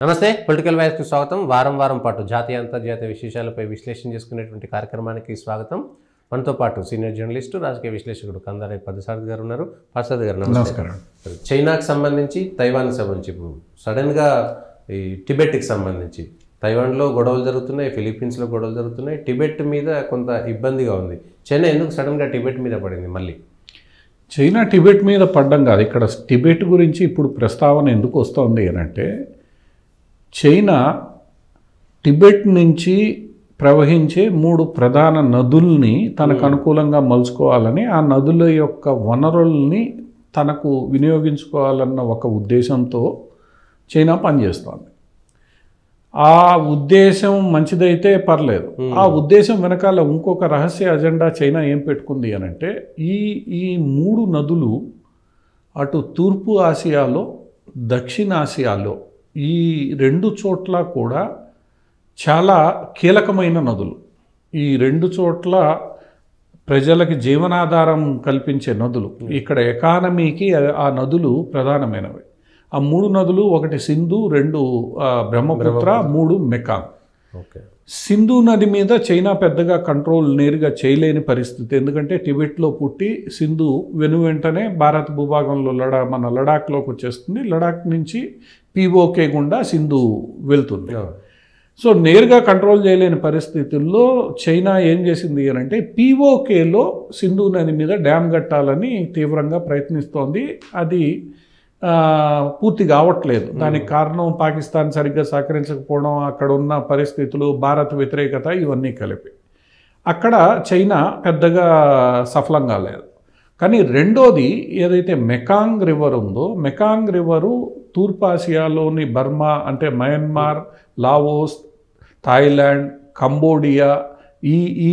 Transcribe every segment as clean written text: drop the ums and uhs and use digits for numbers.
నమస్తే పొలిటికల్ వైర్స్కి స్వాగతం. వారం వారం పాటు జాతీయ అంతర్జాతీయ విశేషాలపై విశ్లేషణ చేసుకునేటువంటి కార్యక్రమానికి స్వాగతం. మనతో పాటు సీనియర్ జర్నలిస్టు రాజకీయ విశ్లేషకుడు కందారే పద్మసారథి గారు ఉన్నారు. పద్మసారథి గారు నమస్కారం. చైనాకు సంబంధించి తైవాన్కి సంబంధించి ఇప్పుడు సడన్గా ఈ టిబెట్కి సంబంధించి తైవాన్లో గొడవలు జరుగుతున్నాయి, ఫిలిప్పీన్స్లో గొడవలు జరుగుతున్నాయి. టిబెట్ మీద కొంత ఇబ్బందిగా ఉంది. చైనా ఎందుకు సడన్గా టిబెట్ మీద పడింది? మళ్ళీ చైనా టిబెట్ మీద పడ్డం కాదు, ఇక్కడ టిబెట్ గురించి ఇప్పుడు ప్రస్తావన ఎందుకు వస్తుంది అని అంటే, చైనా టిబెట్ నుంచి ప్రవహించే 3 ప్రధాన నదుల్ని తనకు అనుకూలంగా మలుచుకోవాలని, ఆ నదుల యొక్క వనరుల్ని తనకు వినియోగించుకోవాలన్న ఒక ఉద్దేశంతో చైనా పనిచేస్తోంది. ఆ ఉద్దేశం మంచిదైతే పర్లేదు. ఆ ఉద్దేశం వెనకాల ఇంకొక రహస్య అజెండా చైనా ఏం పెట్టుకుంది అని అంటే, ఈ 3 నదులు అటు తూర్పు ఆసియాలో, దక్షిణాసియాలో ఈ 2 చోట్ల కూడా చాలా కీలకమైన నదులు. ఈ 2 చోట్ల ప్రజలకి జీవనాధారం కల్పించే నదులు. ఇక్కడ ఎకానమీకి ఆ నదులు ప్రధానమైనవి. ఆ 3 నదులు, ఒకటి సింధు, 2 బ్రహ్మపుత్ర, 3 మెకాంగ్. సింధు నది మీద చైనా పెద్దగా కంట్రోల్ నేరుగా చేయలేని పరిస్థితి. ఎందుకంటే టిబెట్లో పుట్టి సింధు వెనువెంటనే భారత భూభాగంలో మన లడాఖ్లోకి వచ్చేస్తుంది. లడాక్ నుంచి పీఓకే గుండా సింధు వెళ్తుంది. సో నేరుగా కంట్రోల్ చేయలేని పరిస్థితుల్లో చైనా ఏం చేసింది అని అంటే, పీఓకేలో సింధు నది మీద డ్యామ్ కట్టాలని తీవ్రంగా ప్రయత్నిస్తోంది. అది పూర్తి కావట్లేదు. దానికి కారణం పాకిస్తాన్ సరిగ్గా సహకరించకపోవడం, అక్కడ ఉన్న పరిస్థితులు, భారత వ్యతిరేకత, ఇవన్నీ కలిపి అక్కడ చైనా పెద్దగా సఫలం కాలేదు. కానీ రెండోది ఏదైతే మెకాంగ్ రివర్ ఉందో, మెకాంగ్ రివరు తూర్పాసియాలోని బర్మా అంటే మయన్మార్, లావోస్, థాయిలాండ్, కంబోడియా ఈ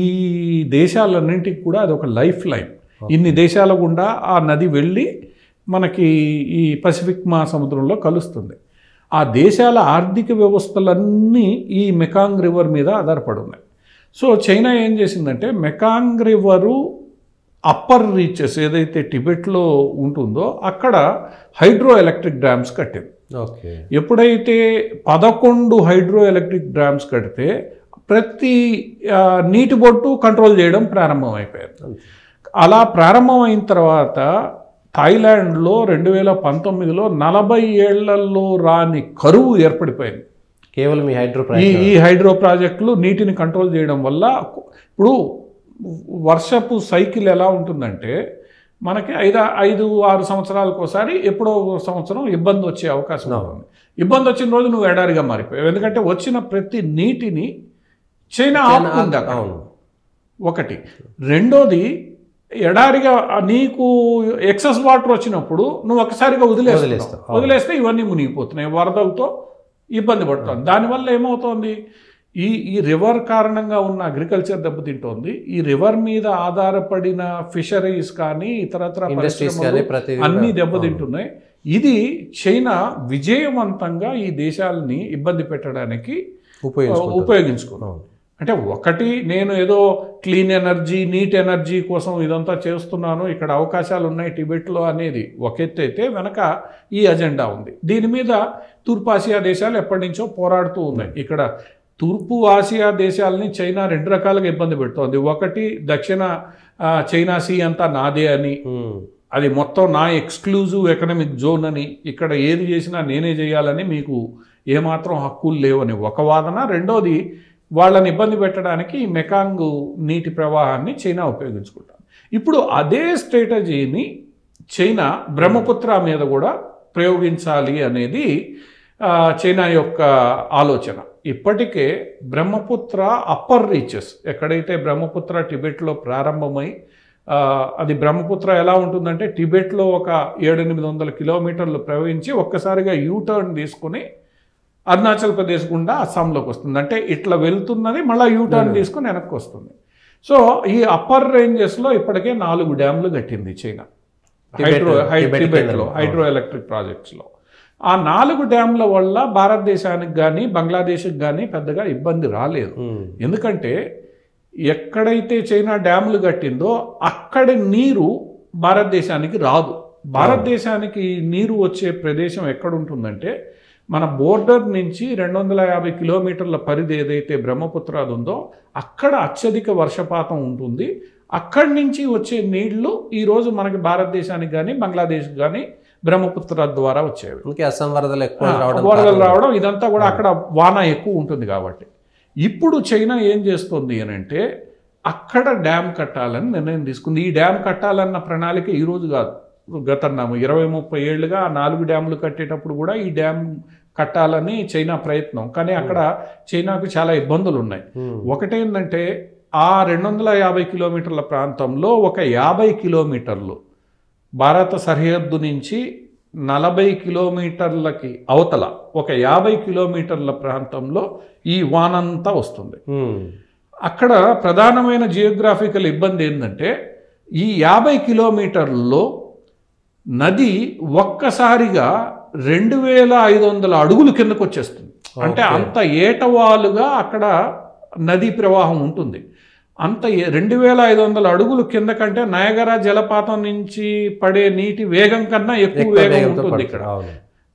దేశాలన్నింటికి కూడా అది ఒక లైఫ్ లైన్. ఇన్ని దేశాల గుండా ఆ నది వెళ్ళి మనకి ఈ పసిఫిక్ మహాసముద్రంలో కలుస్తుంది. ఆ దేశాల ఆర్థిక వ్యవస్థలన్నీ ఈ మెకాంగ్ రివర్ మీద ఆధారపడి ఉన్నాయి. సో చైనా ఏం చేసిందంటే, మెకాంగ్ రివరు అప్పర్ రీచెస్ ఏదైతే టిబెట్లో ఉంటుందో అక్కడ హైడ్రో ఎలక్ట్రిక్ డ్యామ్స్ కట్టింది. ఎప్పుడైతే 11 హైడ్రో ఎలక్ట్రిక్ డ్యామ్స్ కడితే ప్రతి నీటి బొట్టు కంట్రోల్ చేయడం ప్రారంభమైపోయింది. అలా ప్రారంభమైన తర్వాత థాయిలాండ్లో 2019లో 40 ఏళ్లలో రాని కరువు ఏర్పడిపోయింది. కేవలం ఈ హైడ్రో ప్రాజెక్టులు నీటిని కంట్రోల్ చేయడం వల్ల. ఇప్పుడు వర్షపు సైకిల్ ఎలా ఉంటుందంటే, మనకి 5-6 సంవత్సరాలకు ఒకసారి ఎప్పుడో సంవత్సరం ఇబ్బంది వచ్చే అవకాశం ఉంటుంది. ఇబ్బంది వచ్చిన రోజు నువ్వు ఎడారిగా మారిపోయావు. ఎందుకంటే వచ్చిన ప్రతి నీటిని చైనా ఆపుకుంది అక్కడ. ఒకటి. రెండోది, ఎడారిగా నీకు ఎక్సెస్ వాటర్ వచ్చినప్పుడు నువ్వు ఒకసారిగా వదిలేస్తే ఇవన్నీ మునిగిపోతున్నాయి, వరదలతో ఇబ్బంది పడుతుంది. దానివల్ల ఏమవుతోంది, ఈ రివర్ కారణంగా ఉన్న అగ్రికల్చర్ దెబ్బతింటోంది. ఈ రివర్ మీద ఆధారపడిన ఫిషరీస్ కానీ ఇతరత్ర అన్నీ దెబ్బతింటున్నాయి. ఇది చైనా విజయవంతంగా ఈ దేశాలని ఇబ్బంది పెట్టడానికి ఉపయోగించుకున్నాం. అంటే ఒకటి, నేను ఏదో క్లీన్ ఎనర్జీ, నీట్ ఎనర్జీ కోసం ఇదంతా చేస్తున్నాను, ఇక్కడ అవకాశాలు ఉన్నాయి టిబెట్లో అనేది ఒక ఎత్తు అయితే, వెనక ఈ అజెండా ఉంది. దీని మీద తూర్పాసియా దేశాలు ఎప్పటి నుంచో పోరాడుతూ ఉన్నాయి. ఇక్కడ తూర్పు ఆసియా దేశాలని చైనా 2 రకాలుగా ఇబ్బంది పెడుతోంది. ఒకటి, దక్షిణ చైనా సీ అంతా నాదే అని, అది మొత్తం నా ఎక్స్క్లూజివ్ ఎకనామిక్ జోన్ అని, ఇక్కడ ఏది చేసినా నేనే చేయాలని, మీకు ఏమాత్రం హక్కులు లేవని ఒక వాదన. రెండోది, వాళ్ళని ఇబ్బంది పెట్టడానికి మెకాంగ్ నీటి ప్రవాహాన్ని చైనా ఉపయోగించుకుంటారు. ఇప్పుడు అదే స్ట్రాటజీని చైనా బ్రహ్మపుత్ర మీద కూడా ప్రయోగించాలి అనేది చైనా యొక్క ఆలోచన. ఇప్పటికే బ్రహ్మపుత్ర అప్పర్ రీచెస్, ఎక్కడైతే బ్రహ్మపుత్ర టిబెట్లో ప్రారంభమై, అది బ్రహ్మపుత్ర ఎలా ఉంటుందంటే, టిబెట్లో ఒక 700-800 కిలోమీటర్లు ప్రవహించి ఒక్కసారిగా యూటర్న్ తీసుకుని అరుణాచల్ ప్రదేశ్ గుండా అస్సాంలోకి వస్తుంది. అంటే ఇట్లా వెళ్తున్నది మళ్ళీ యూటర్న్ తీసుకుని వెనక్కి వస్తుంది. సో ఈ అప్పర్ రేంజెస్లో ఇప్పటికే 4 డ్యామ్లు కట్టింది చైనా టిబెట్లో హైడ్రో ఎలక్ట్రిక్ ప్రాజెక్ట్స్లో. ఆ 4 డ్యామ్ల వల్ల భారతదేశానికి కానీ బంగ్లాదేశ్కి కానీ పెద్దగా ఇబ్బంది రాలేదు. ఎందుకంటే ఎక్కడైతే చైనా డ్యాములు కట్టిందో అక్కడి నీరు భారతదేశానికి రాదు. భారతదేశానికి నీరు వచ్చే ప్రదేశం ఎక్కడ ఉంటుందంటే, మన బోర్డర్ నుంచి 250 కిలోమీటర్ల పరిధి ఏదైతే బ్రహ్మపుత్రాది ఉందో అక్కడ అత్యధిక వర్షపాతం ఉంటుంది. అక్కడి నుంచి వచ్చే నీళ్లు ఈరోజు మనకి భారతదేశానికి కానీ బంగ్లాదేశ్కి కానీ బ్రహ్మపుత్ర ద్వారా వచ్చేవి. అస్సాం వరదలు ఎక్కువ రావడం ఇదంతా కూడా అక్కడ వాన ఎక్కువ ఉంటుంది కాబట్టి. ఇప్పుడు చైనా ఏం చేస్తుంది అని అంటే అక్కడ డ్యామ్ కట్టాలని నిర్ణయం తీసుకుంది. ఈ డ్యామ్ కట్టాలన్న ప్రణాళిక ఈరోజు కాదు, గత 20-30 ఏళ్ళుగా 4 డ్యాములు కట్టేటప్పుడు కూడా ఈ డ్యామ్ కట్టాలని చైనా ప్రయత్నం. కానీ అక్కడ చైనాకు చాలా ఇబ్బందులు ఉన్నాయి. ఒకటేంటంటే ఆ 250 కిలోమీటర్ల ప్రాంతంలో ఒక 50 కిలోమీటర్లు భారత సరిహద్దు నుంచి 40 కిలోమీటర్లకి అవతల ఒక 50 కిలోమీటర్ల ప్రాంతంలో ఈ వానంతా వస్తుంది. అక్కడ ప్రధానమైన జియోగ్రాఫికల్ ఇబ్బంది ఏంటంటే ఈ 50 కిలోమీటర్లలో నది ఒక్కసారిగా 2500 అడుగులు కిందకు వచ్చేస్తుంది. అంటే అంత ఏటవాలుగా అక్కడ నదీ ప్రవాహం ఉంటుంది. అంత 2500 అడుగులు కింద కంటే నయగరా జలపాతం నుంచి పడే నీటి వేగం కన్నా ఎక్కువ వేగం ఉంటుంది ఇక్కడ.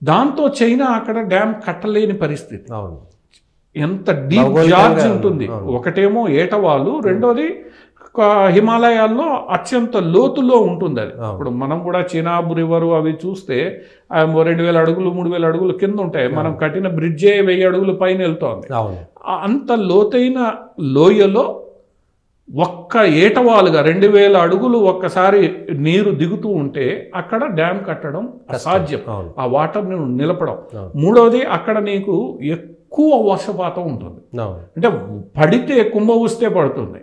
దాంతో చైనా అక్కడ డ్యామ్ కట్టలేని పరిస్థితి. ఎంత డీప్ జార్జ్ ఉంటుంది. ఒకటేమో ఏటవాలు, రెండోది హిమాలయాల్లో అత్యంత లోతులో ఉంటుంది అది. ఇప్పుడు మనం కూడా చినాబ్ రివర్ అవి చూస్తే 2000 అడుగులు 3000 అడుగులు కింద ఉంటాయి. మనం కట్టిన బ్రిడ్జే 1000 అడుగులు పైన వెళ్తోంది. అంత లోతైన లోయలో ఒక్క ఏటవాలుగా 2000 అడుగులు ఒక్కసారి నీరు దిగుతూ ఉంటే అక్కడ డ్యామ్ కట్టడం అసాధ్యం, ఆ వాటర్ని నిలపడం. మూడవది అక్కడ నీకు ఎక్కువ వర్షపాతం ఉంటుంది. అంటే పడితే కుంభవృష్టి పడుతుంది.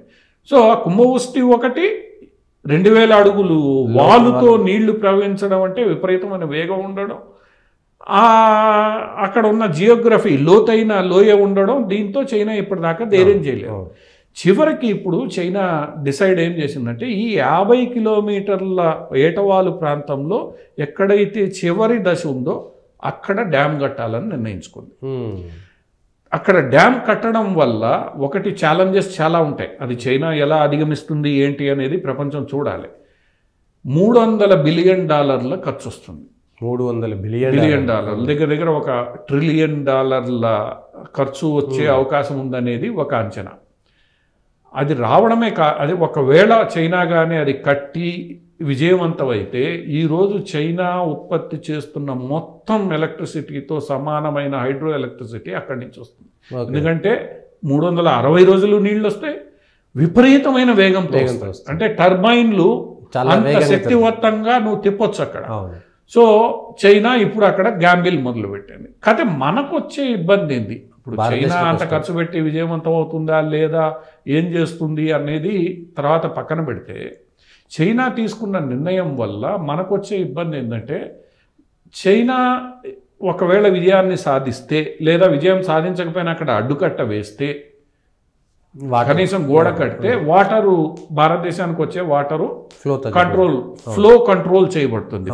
సో ఆ కుంభవృష్టి ఒకటి, 2000 అడుగులు వాలుతో నీళ్లు ప్రవహించడం అంటే విపరీతమైన వేగం ఉండడం, అక్కడ ఉన్న జియోగ్రఫీ లోతైన లోయ ఉండడం, దీంతో చైనా ఇప్పటిదాకా ధైర్యం చేయలేదు. చివరికి ఇప్పుడు చైనా డిసైడ్ ఏం చేసిందంటే ఈ 50 కిలోమీటర్ల ఏటవాలు ప్రాంతంలో ఎక్కడైతే చివరి దశ ఉందో అక్కడ డ్యామ్ కట్టాలని నిర్ణయించుకుంది. అక్కడ డ్యామ్ కట్టడం వల్ల ఒకటి ఛాలెంజెస్ చాలా ఉంటాయి. అది చైనా ఎలా అధిగమిస్తుంది ఏంటి అనేది ప్రపంచం చూడాలి. $300 బిలియన్ ఖర్చు వస్తుంది. $300 బిలియన్ దగ్గర దగ్గర ఒక $1 ట్రిలియన్ ఖర్చు వచ్చే అవకాశం ఉందనేది ఒక అంచనా. అది రావడమే అది ఒకవేళ చైనా కానీ అది కట్టి విజయవంతమైతే ఈరోజు చైనా ఉత్పత్తి చేస్తున్న మొత్తం ఎలక్ట్రిసిటీతో సమానమైన హైడ్రో ఎలక్ట్రిసిటీ అక్కడి నుంచి వస్తుంది. ఎందుకంటే 360 రోజులు నీళ్ళు వస్తాయి, విపరీతమైన వేగంతో వస్తాయి. అంటే టర్బైన్లు అంత శక్తివంతంగా నువ్వు తిప్పొచ్చు అక్కడ. సో చైనా ఇప్పుడు అక్కడ గ్యాంబిల్ మొదలు పెట్టింది. కాకపోతే మనకు వచ్చే ఇబ్బంది ఏంది, ఇప్పుడు చైనా అంత ఖర్చు పెట్టి విజయవంతం అవుతుందా లేదా ఏం చేస్తుంది అనేది తర్వాత పక్కన పెడితే, చైనా తీసుకున్న నిర్ణయం వల్ల మనకు వచ్చే ఇబ్బంది ఏంటంటే చైనా ఒకవేళ విజయాన్ని సాధిస్తే లేదా విజయం సాధించకపోయినా అక్కడ అడ్డుకట్ట వేస్తే, కనీసం గోడ కడితే వాటరు భారతదేశానికి వచ్చే వాటరు ఫ్లో కంట్రోల్ చేయబడుతుంది.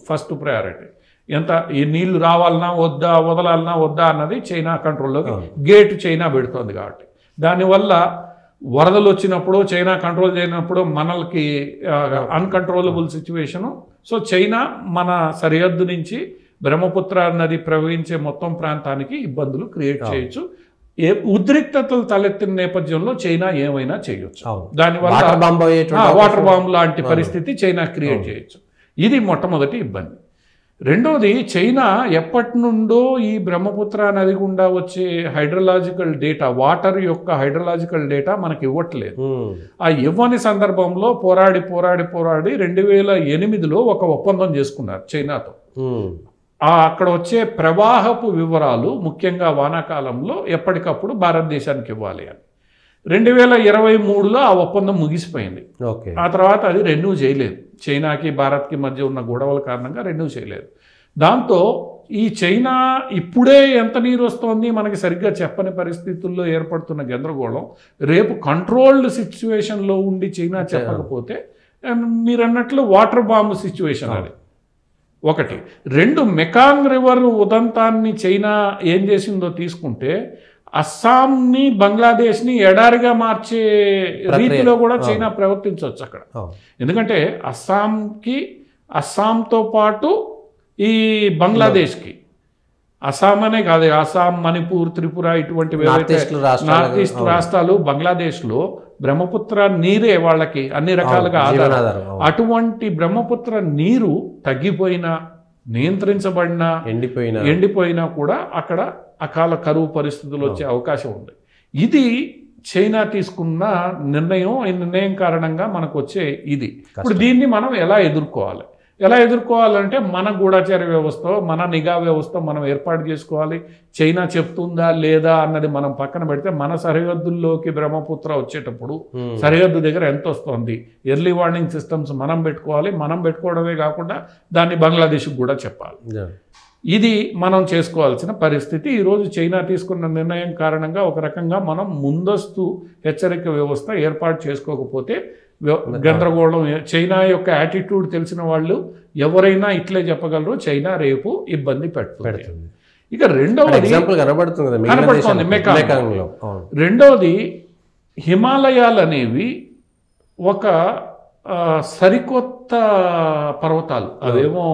First priority. ఎంత ఈ నీళ్లు రావాలన్నా వద్దా, వదలాలన్నా వద్దా అన్నది చైనా కంట్రోల్లోకి గేట్ చైనా పెడుతుంది. కాబట్టి దానివల్ల వరదలు వచ్చినప్పుడు చైనా కంట్రోల్ చేయనప్పుడు మనకి అన్కంట్రోలబుల్ సిచ్యువేషను. సో చైనా మన సరిహద్దు నుంచి బ్రహ్మపుత్ర నది ప్రవహించే మొత్తం ప్రాంతానికి ఇబ్బందులు క్రియేట్ చేయొచ్చు. ఉద్రిక్తతలు తలెత్తిన నేపథ్యంలో చైనా ఏమైనా చేయొచ్చు. దానివల్ల వాటర్ బాంబు లాంటి పరిస్థితి చైనా క్రియేట్ చేయొచ్చు. ఇది మొట్టమొదటి ఇబ్బంది. రెండోది, చైనా ఎప్పటి నుండో ఈ బ్రహ్మపుత్ర నది గుండా వచ్చే హైడ్రలాజికల్ డేటా, వాటర్ యొక్క హైడ్రలాజికల్ డేటా మనకి ఇవ్వట్లేదు. ఆ ఇవ్వని సందర్భంలో పోరాడి 2008లో ఒక ఒప్పందం చేసుకున్నారు చైనాతో. అక్కడ వచ్చే ప్రవాహపు వివరాలు ముఖ్యంగా వానాకాలంలో ఎప్పటికప్పుడు భారతదేశానికి ఇవ్వాలి అని. 2023లో ఆ ఒప్పందం ముగిసిపోయింది. ఆ తర్వాత అది రెన్యూ చేయలేదు. చైనాకి భారత్కి మధ్య ఉన్న గొడవల కారణంగా రెన్యూ చేయలేదు. దాంతో ఈ చైనా ఇప్పుడే ఎంత నీరు వస్తోంది మనకి సరిగ్గా చెప్పని పరిస్థితుల్లో ఏర్పడుతున్న గందరగోళం, రేపు కంట్రోల్డ్ సిచ్యువేషన్లో ఉండి చైనా చెప్పకపోతే మీరు అన్నట్లు వాటర్ బాంబు సిచ్యువేషన్ అది ఒకటి. రెండు, మెకాంగ్ రివర్ ఉదంతాన్ని చైనా ఏం చేసిందో తీసుకుంటే అస్సాంని బంగ్లాదేశ్ని ఎడారిగా మార్చే రీతిలో కూడా చైనా ప్రవర్తించవచ్చు అక్కడ. ఎందుకంటే అస్సాంతో పాటు ఈ బంగ్లాదేశ్కి అస్సాం అనే కాదు, అస్సాం, మణిపూర్, త్రిపుర ఇటువంటి నార్త్ ఈస్ట్ రాష్ట్రాలు, బంగ్లాదేశ్లో బ్రహ్మపుత్ర నీరే వాళ్ళకి అన్ని రకాలుగా ఆధారం. అటువంటి బ్రహ్మపుత్ర నీరు తగ్గిపోయినా, నియంత్రించబడిన, ఎండిపోయినా కూడా అక్కడ అకాల కరువు పరిస్థితులు వచ్చే అవకాశం ఉంది. ఇది చైనా తీసుకున్న నిర్ణయం. ఈ నిర్ణయం కారణంగా మనకు వచ్చే ఇది. ఇప్పుడు దీన్ని మనం ఎలా ఎదుర్కోవాలంటే మన గూఢచార వ్యవస్థ, మన నిఘా వ్యవస్థ మనం ఏర్పాటు చేసుకోవాలి. చైనా చెప్తుందా లేదా అన్నది మనం పక్కన పెడితే, మన సరిహద్దుల్లోకి బ్రహ్మపుత్ర వచ్చేటప్పుడు సరిహద్దు దగ్గర ఎంత వస్తుంది, ఎర్లీ వార్నింగ్ సిస్టమ్స్ మనం పెట్టుకోవాలి. మనం పెట్టుకోవడమే కాకుండా దాన్ని బంగ్లాదేశ్కి కూడా చెప్పాలి. ఇది మనం చేసుకోవాల్సిన పరిస్థితి. ఈరోజు చైనా తీసుకున్న నిర్ణయం కారణంగా ఒక రకంగా మనం ముందస్తు హెచ్చరిక వ్యవస్థ ఏర్పాటు చేసుకోకపోతే గందరగోళం. చైనా యొక్క యాటిట్యూడ్ తెలిసిన వాళ్ళు ఎవరైనా ఇట్లే చెప్పగలరు, చైనా రేపు ఇబ్బంది పెడుతుంది. ఇక రెండవది కనబడుతుంది మెకాంగ్లో. రెండవది, హిమాలయాలు అనేవి ఒక సరికొత్త పర్వతాలు. అవేమో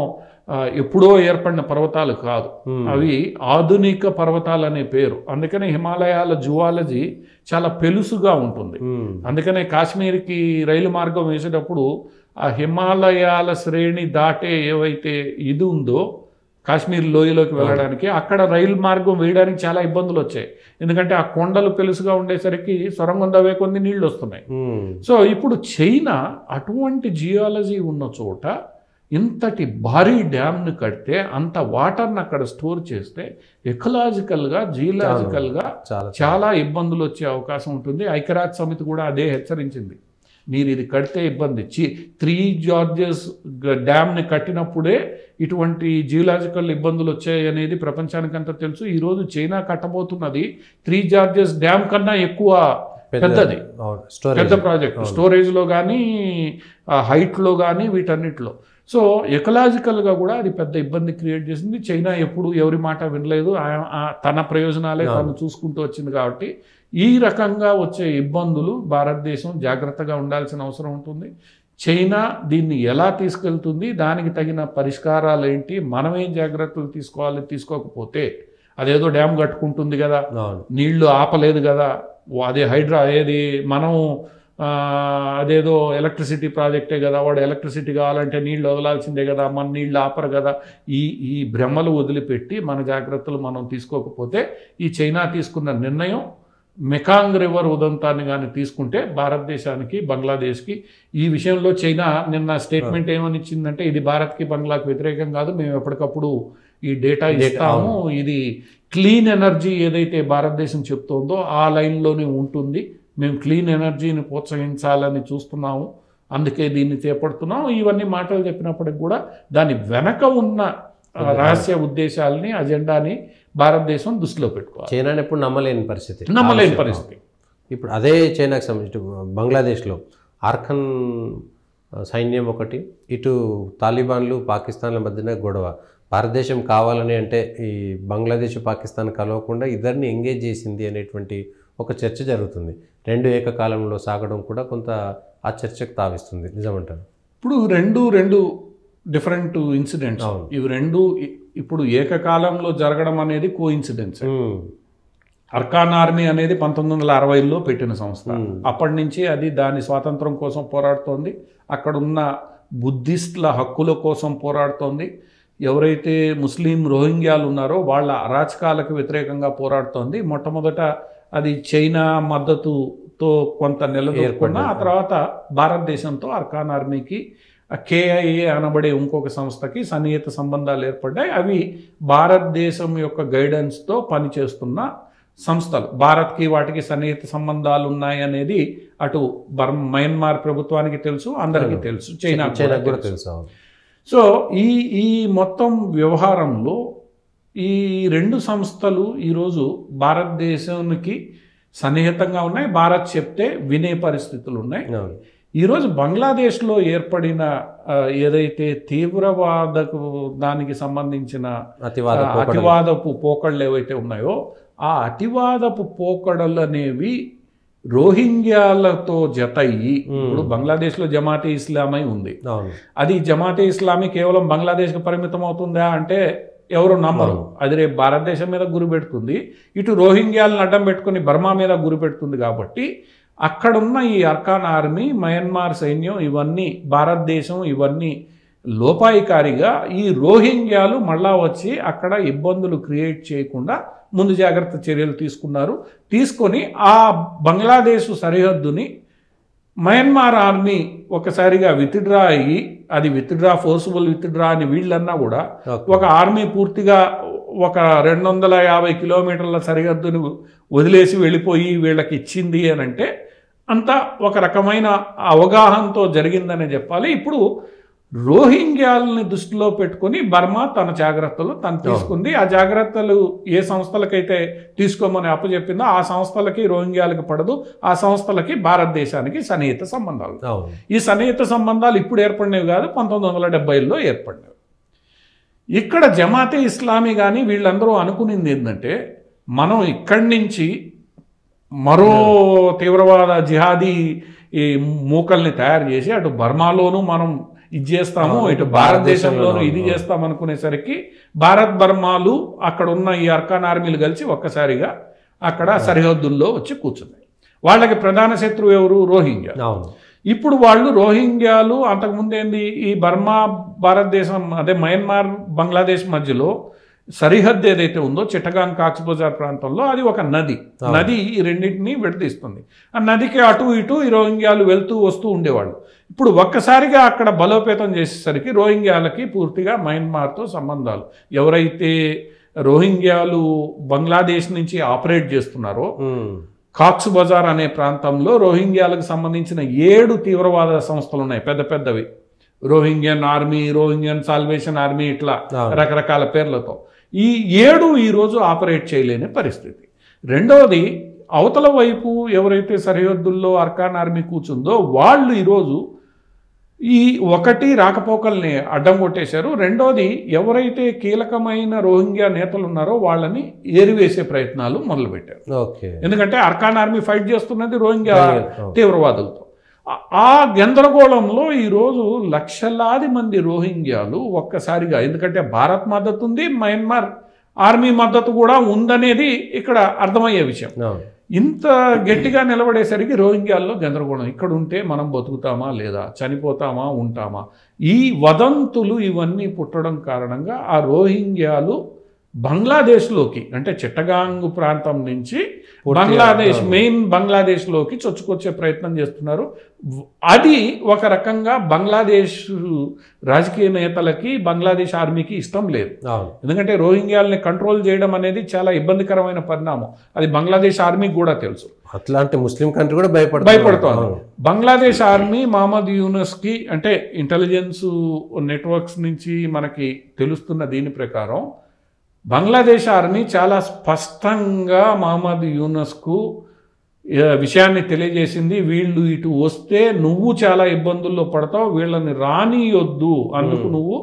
ఎప్పుడో ఏర్పడిన పర్వతాలు కాదు, అవి ఆధునిక పర్వతాలు అనే పేరు. అందుకనే హిమాలయాల జువాలజీ చాలా పెలుసుగా ఉంటుంది. అందుకనే కాశ్మీర్కి రైలు మార్గం వేసేటప్పుడు ఆ హిమాలయాల శ్రేణి దాటే ఏవైతే ఇది ఉందో కాశ్మీర్ లోయలోకి వెళ్ళడానికి, అక్కడ రైలు మార్గం వేయడానికి చాలా ఇబ్బందులు వచ్చాయి. ఎందుకంటే ఆ కొండలు పెలుసుగా ఉండేసరికి సొరంగం దవ్వే కొన్ని నీళ్లు వస్తున్నాయి. సో ఇప్పుడు చైనా అటువంటి జియాలజీ ఉన్న చోట ఇంతటి భారీ డ్యామ్ను కడితే, అంత వాటర్ని అక్కడ స్టోర్ చేస్తే ఎకలాజికల్గా, జియలాజికల్గా చాలా ఇబ్బందులు వచ్చే అవకాశం ఉంటుంది. ఐక్యరాజ్య సమితి కూడా అదే హెచ్చరించింది. మీరు ఇది కడితే ఇబ్బంది. 3 జార్జెస్ డ్యామ్ని కట్టినప్పుడే ఇటువంటి జియలాజికల్ ఇబ్బందులు వచ్చాయి అనేది ప్రపంచానికంతా తెలుసు. ఈరోజు చైనా కట్టబోతున్నది 3 జార్జెస్ డ్యామ్ కన్నా ఎక్కువ పెద్దది, పెద్ద ప్రాజెక్ట్. స్టోరేజ్లో కానీ, హైట్లో కానీ, వీటన్నిటిలో. సో ఎకలాజికల్గా కూడా అది పెద్ద ఇబ్బంది క్రియేట్ చేసింది. చైనా ఎప్పుడు ఎవరి మాట వినలేదు, తన ప్రయోజనాలే తను చూసుకుంటూ వచ్చింది. కాబట్టి ఈ రకంగా వచ్చే ఇబ్బందులు భారతదేశం జాగ్రత్తగా ఉండాల్సిన అవసరం ఉంటుంది. చైనా దీన్ని ఎలా తీసుకెళ్తుంది, దానికి తగిన పరిష్కారాలు ఏంటి, మనం ఏం జాగ్రత్తలు తీసుకోవాలి, తీసుకోకపోతే అదేదో డ్యామ్ కట్టుకుంటుంది కదా, నీళ్లు ఆపలేదు కదా, అదే హైడ్రా ఏది మనం అదేదో ఎలక్ట్రిసిటీ ప్రాజెక్టే కదా, వాడు ఎలక్ట్రిసిటీ కావాలంటే నీళ్ళు వదలాల్సిందే కదా, మన నీళ్ళు ఆపరు కదా. ఈ భ్రమలు వదిలిపెట్టి మన జాగ్రత్తలు మనం తీసుకోకపోతే, ఈ చైనా తీసుకున్న నిర్ణయం మెకాంగ్ రివర్ ఉదంతాన్ని కానీ తీసుకుంటే భారతదేశానికి, బంగ్లాదేశ్కి ఈ విషయంలో చైనా నిన్న స్టేట్మెంట్ ఏమని ఇచ్చిందంటే, ఇది భారత్కి బంగ్లాకి వ్యతిరేకం కాదు, మేము ఎప్పటికప్పుడు ఈ డేటా ఇస్తాము, ఇది క్లీన్ ఎనర్జీ ఏదైతే భారతదేశం చెప్తోందో ఆ లైన్లోనే ఉంటుంది, మేము క్లీన్ ఎనర్జీని ప్రోత్సహించాలని చూస్తున్నాము, అందుకే దీన్ని చేపడుతున్నాం. ఇవన్నీ మాటలు చెప్పినప్పటికి కూడా దాని వెనక ఉన్న రహస్య ఉద్దేశాలని, అజెండాని భారతదేశం దృష్టిలో పెట్టుకోవాలి. చైనాని ఎప్పుడు నమ్మలేని పరిస్థితి. ఇప్పుడు అదే చైనాకి సంబంధించి బంగ్లాదేశ్లో ఆర్ఖన్ సైన్యం ఒకటి, ఇటు తాలిబాన్లు, పాకిస్తాన్ల మధ్యన గొడవ. భారతదేశం కావాలని అంటే ఈ బంగ్లాదేశ్, పాకిస్తాన్ కలవకుండా ఇద్దరిని ఎంగేజ్ చేసింది అనేటువంటి ఒక చర్చ జరుగుతుంది. 2 ఏకకాలంలో సాగడం కూడా కొంత ఆ చర్చకు తావిస్తుంది. నిజమంటారు? ఇప్పుడు రెండు డిఫరెంట్ ఇన్సిడెంట్స్. ఇవి రెండు ఇప్పుడు ఏకకాలంలో జరగడం అనేది కో ఇన్సిడెంట్స్. అర్కాన్ ఆర్మీ అనేది 1960లో పెట్టిన సంస్థ. అప్పటి నుంచి అది దాని స్వాతంత్రం కోసం పోరాడుతోంది, అక్కడున్న బుద్ధిస్టుల హక్కుల కోసం పోరాడుతోంది, ఎవరైతే ముస్లిం రోహింగ్యాలు ఉన్నారో వాళ్ళ అరాచకాలకు వ్యతిరేకంగా పోరాడుతోంది. మొట్టమొదట అది చైనా మద్దతుతో కొంత నిలదొక్కున్న, ఆ తర్వాత భారతదేశంతో అర్కాన్ ఆర్మీకి KIA అనబడే ఇంకొక సంస్థకి సన్నిహిత సంబంధాలు ఏర్పడ్డాయి. అవి భారతదేశం యొక్క గైడెన్స్తో పనిచేస్తున్న సంస్థలు. భారత్కి వాటికి సన్నిహిత సంబంధాలు ఉన్నాయి అనేది అటు మయన్మార్ ప్రభుత్వానికి తెలుసు, అందరికీ తెలుసు, చైనా కూడా తెలుసు. సో ఈ మొత్తం వ్యవహారంలో ఈ 2 సంస్థలు ఈరోజు భారతదేశానికి సన్నిహితంగా ఉన్నాయి, భారత్ చెప్తే వినే పరిస్థితులు ఉన్నాయి. ఈరోజు బంగ్లాదేశ్లో ఏర్పడిన ఏదైతే తీవ్రవాదకు దానికి సంబంధించిన అతివాదపు పోకళ్ళు ఏవైతే ఉన్నాయో, ఆ అతివాదపు పోకడలు అనేవి రోహింగ్యాలతో జత అయ్యి, ఇప్పుడు బంగ్లాదేశ్లో జమాతే ఇస్లామీ ఉంది, అది జమాతే ఇస్లామీ కేవలం బంగ్లాదేశ్కి పరిమితం అవుతుందా అంటే ఎవరు నమ్మరు. అది రేపు భారతదేశం మీద గురి పెడుతుంది, ఇటు రోహింగ్యాలను అడ్డం పెట్టుకుని బర్మా మీద గురి పెడుతుంది. కాబట్టి అక్కడున్న ఈ అర్కాన్ ఆర్మీ, మయన్మార్ సైన్యం ఇవన్నీ భారతదేశం ఇవన్నీ లోపాయికారిగా ఈ రోహింగ్యాలు మళ్ళా వచ్చి అక్కడ ఇబ్బందులు క్రియేట్ చేయకుండా ముందు జాగ్రత్త చర్యలు తీసుకొని ఆ బంగ్లాదేశ్ సరిహద్దుని మయన్మార్ ఆర్మీ ఒకసారిగా విత్డ్రా అయ్యి, అది ఫోర్సిబుల్ విత్డ్రా అని వీళ్ళన్నా కూడా ఒక ఆర్మీ పూర్తిగా ఒక 250 కిలోమీటర్ల సరిహద్దుని వదిలేసి వెళ్ళిపోయి వీళ్ళకి ఇచ్చింది అని అంటే అంతా ఒక రకమైన అవగాహనతో జరిగిందనే చెప్పాలి. ఇప్పుడు రోహింగ్యాలని దృష్టిలో పెట్టుకొని బర్మా తన జాగ్రత్తలు తను తీసుకుంది. ఆ జాగ్రత్తలు ఏ సంస్థలకైతే తీసుకోమని అప్పచెప్పిందో ఆ సంస్థలకి రోహింగ్యాలకు పడదు, ఆ సంస్థలకి భారతదేశానికి సన్నిహిత సంబంధాలు. ఈ సన్నిహిత సంబంధాలు ఇప్పుడు ఏర్పడినవి కాదు, 1970లో ఏర్పడినవి. ఇక్కడ జమాతే ఇస్లామీ కానీ వీళ్ళందరూ అనుకునింది ఏంటంటే, మనం ఇక్కడి నుంచి మరో తీవ్రవాద జిహాదీ ఈ మూకల్ని తయారు చేసి అటు బర్మాలోనూ మనం ఇది చేస్తాము, ఇటు భారతదేశంలోనూ ఇది చేస్తాం అనుకునేసరికి భారత్ బర్మాలు అక్కడ ఉన్న ఈ అర్కాన్ ఆర్మీలు కలిసి ఒక్కసారిగా అక్కడ సరిహద్దుల్లో వచ్చి కూర్చున్నాయి. వాళ్ళకి ప్రధాన శత్రువు ఎవరు? రోహింగ్యా. ఇప్పుడు వాళ్ళు రోహింగ్యాలు అంతకుముందు ఏంది, ఈ బర్మా భారతదేశం అదే మయన్మార్ బంగ్లాదేశ్ మధ్యలో సరిహద్దు ఏదైతే ఉందో చిట్టగాంగ్ కాక్స్ బజార్ ప్రాంతంలో అది ఒక నది ఈ రెండింటినీ విడదీస్తుంది. ఆ నదికి అటు ఇటు ఈ రోహింగ్యాలు వెళ్తూ వస్తూ ఉండేవాళ్ళు. ఇప్పుడు ఒక్కసారిగా అక్కడ బలోపేతం చేసేసరికి రోహింగ్యాలకి పూర్తిగా మయన్మార్తో సంబంధాలు. ఎవరైతే రోహింగ్యాలు బంగ్లాదేశ్ నుంచి ఆపరేట్ చేస్తున్నారో కాక్స్ బజార్ అనే ప్రాంతంలో రోహింగ్యాలకు సంబంధించిన 7 తీవ్రవాద సంస్థలు ఉన్నాయి, పెద్ద పెద్దవి. రోహింగ్యన్ ఆర్మీ, రోహింగ్యన్ సాల్వేషన్ ఆర్మీ, ఇట్లా రకరకాల పేర్లతో ఈ 7 ఈరోజు ఆపరేట్ చేయలేని పరిస్థితి. రెండవది, అవతల వైపు ఎవరైతే సరిహద్దుల్లో అర్కాన్ ఆర్మీ కూర్చుందో వాళ్ళు ఈరోజు ఈ ఒకటి రాకపోకల్ని అడ్డం కొట్టేశారు. రెండోది, ఎవరైతే కీలకమైన రోహింగ్యా నేతలు ఉన్నారో వాళ్ళని ఏరివేసే ప్రయత్నాలు మొదలుపెట్టారు. ఎందుకంటే అర్కాన్ ఆర్మీ ఫైట్ చేస్తున్నది రోహింగ్యా తీవ్రవాదులతో. ఆ గందరగోళంలో ఈరోజు లక్షలాది మంది రోహింగ్యాలు ఒక్కసారిగా, ఎందుకంటే భారత్ మద్దతు ఉంది, మయన్మార్ ఆర్మీ మద్దతు కూడా ఉందనేది ఇక్కడ అర్థమయ్యే విషయం. ఇంత గట్టిగా నిలబడేసరికి రోహింగ్యాల్లో గందరగోళం. ఇక్కడ ఉంటే మనం బతుకుతామా లేదా, చనిపోతామా ఉంటామా, ఈ వదంతులు ఇవన్నీ పుట్టడం కారణంగా ఆ రోహింగ్యాలు బంగ్లాదేశ్లోకి, అంటే చిట్టగాంగ్ ప్రాంతం నుంచి బంగ్లాదేశ్ మెయిన్ బంగ్లాదేశ్లోకి చొచ్చుకొచ్చే ప్రయత్నం చేస్తున్నారు. అది ఒక రకంగా బంగ్లాదేశ్ రాజకీయ నేతలకి, బంగ్లాదేశ్ ఆర్మీకి ఇష్టం లేదు. ఎందుకంటే రోహింగ్యాలని కంట్రోల్ చేయడం అనేది చాలా ఇబ్బందికరమైన పరిణామం. అది బంగ్లాదేశ్ ఆర్మీకి కూడా తెలుసు. అట్లాంటి ముస్లిం కంట్రీ కూడా భయపడుతోంది. బంగ్లాదేశ్ ఆర్మీ మహమ్మద్ యూనస్కి, అంటే ఇంటెలిజెన్స్ నెట్వర్క్స్ నుంచి మనకి తెలుస్తున్న దీని ప్రకారం బంగ్లాదేశ్ ఆర్మీ చాలా స్పష్టంగా మహమ్మద్ యూనస్కు విషయాన్ని తెలియజేసింది. వీళ్ళు ఇటు వస్తే నువ్వు చాలా ఇబ్బందుల్లో పడతావు, వీళ్ళని రానియొద్దు, అందుకు నువ్వు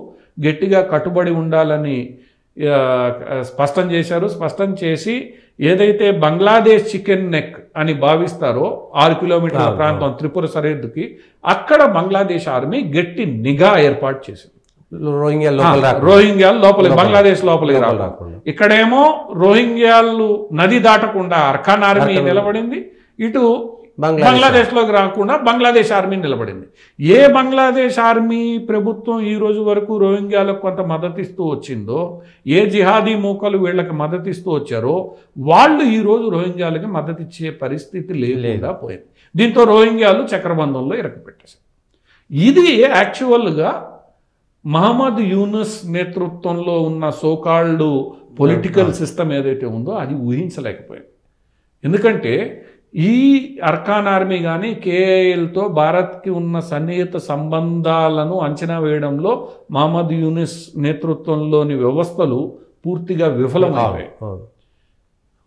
గట్టిగా కట్టుబడి ఉండాలని స్పష్టం చేశారు. స్పష్టం చేసి ఏదైతే బంగ్లాదేశ్ చికెన్ నెక్ అని భావిస్తారో 6 కిలోమీటర్ల ప్రాంతం త్రిపుర సరిహద్దుకి, అక్కడ బంగ్లాదేశ్ ఆర్మీ గట్టి నిఘా ఏర్పాటు చేసింది. రోహింగ్యాలు లోపలికి, బంగ్లాదేశ్ లోపలికి రాకుండా. ఇక్కడేమో రోహింగ్యాలు నది దాటకుండా అర్కాన్ ఆర్మీ నిలబడింది, ఇటు బంగ్లాదేశ్లోకి రాకుండా బంగ్లాదేశ్ ఆర్మీ నిలబడింది. ఏ బంగ్లాదేశ్ ఆర్మీ ప్రభుత్వం ఈ రోజు వరకు రోహింగ్యాలకు కొంత మద్దతిస్తూ వచ్చిందో, ఏ జిహాదీ మూకలు వీళ్ళకి మద్దతిస్తూ వచ్చారో వాళ్ళు ఈ రోజు రోహింగ్యాలకి మద్దతు ఇచ్చే పరిస్థితి లేకుండా పోయింది. దీంతో రోహింగ్యాలు చక్రబంధంలో ఇరకపెట్టేశారు. ఇది యాక్చువల్గా మహమ్మద్ యూనస్ నేతృత్వంలో ఉన్న సోకాల్డ్ పొలిటికల్ సిస్టమ్ ఏదైతే ఉందో అది ఊహించలేకపోయింది. ఎందుకంటే ఈ అర్కాన్ ఆర్మీ కానీ కేఐఎల్తో భారత్కి ఉన్న సన్నిహిత సంబంధాలను అంచనా వేయడంలో మహమ్మద్ యూనస్ నేతృత్వంలోని వ్యవస్థలు పూర్తిగా విఫలమయ్యాయి.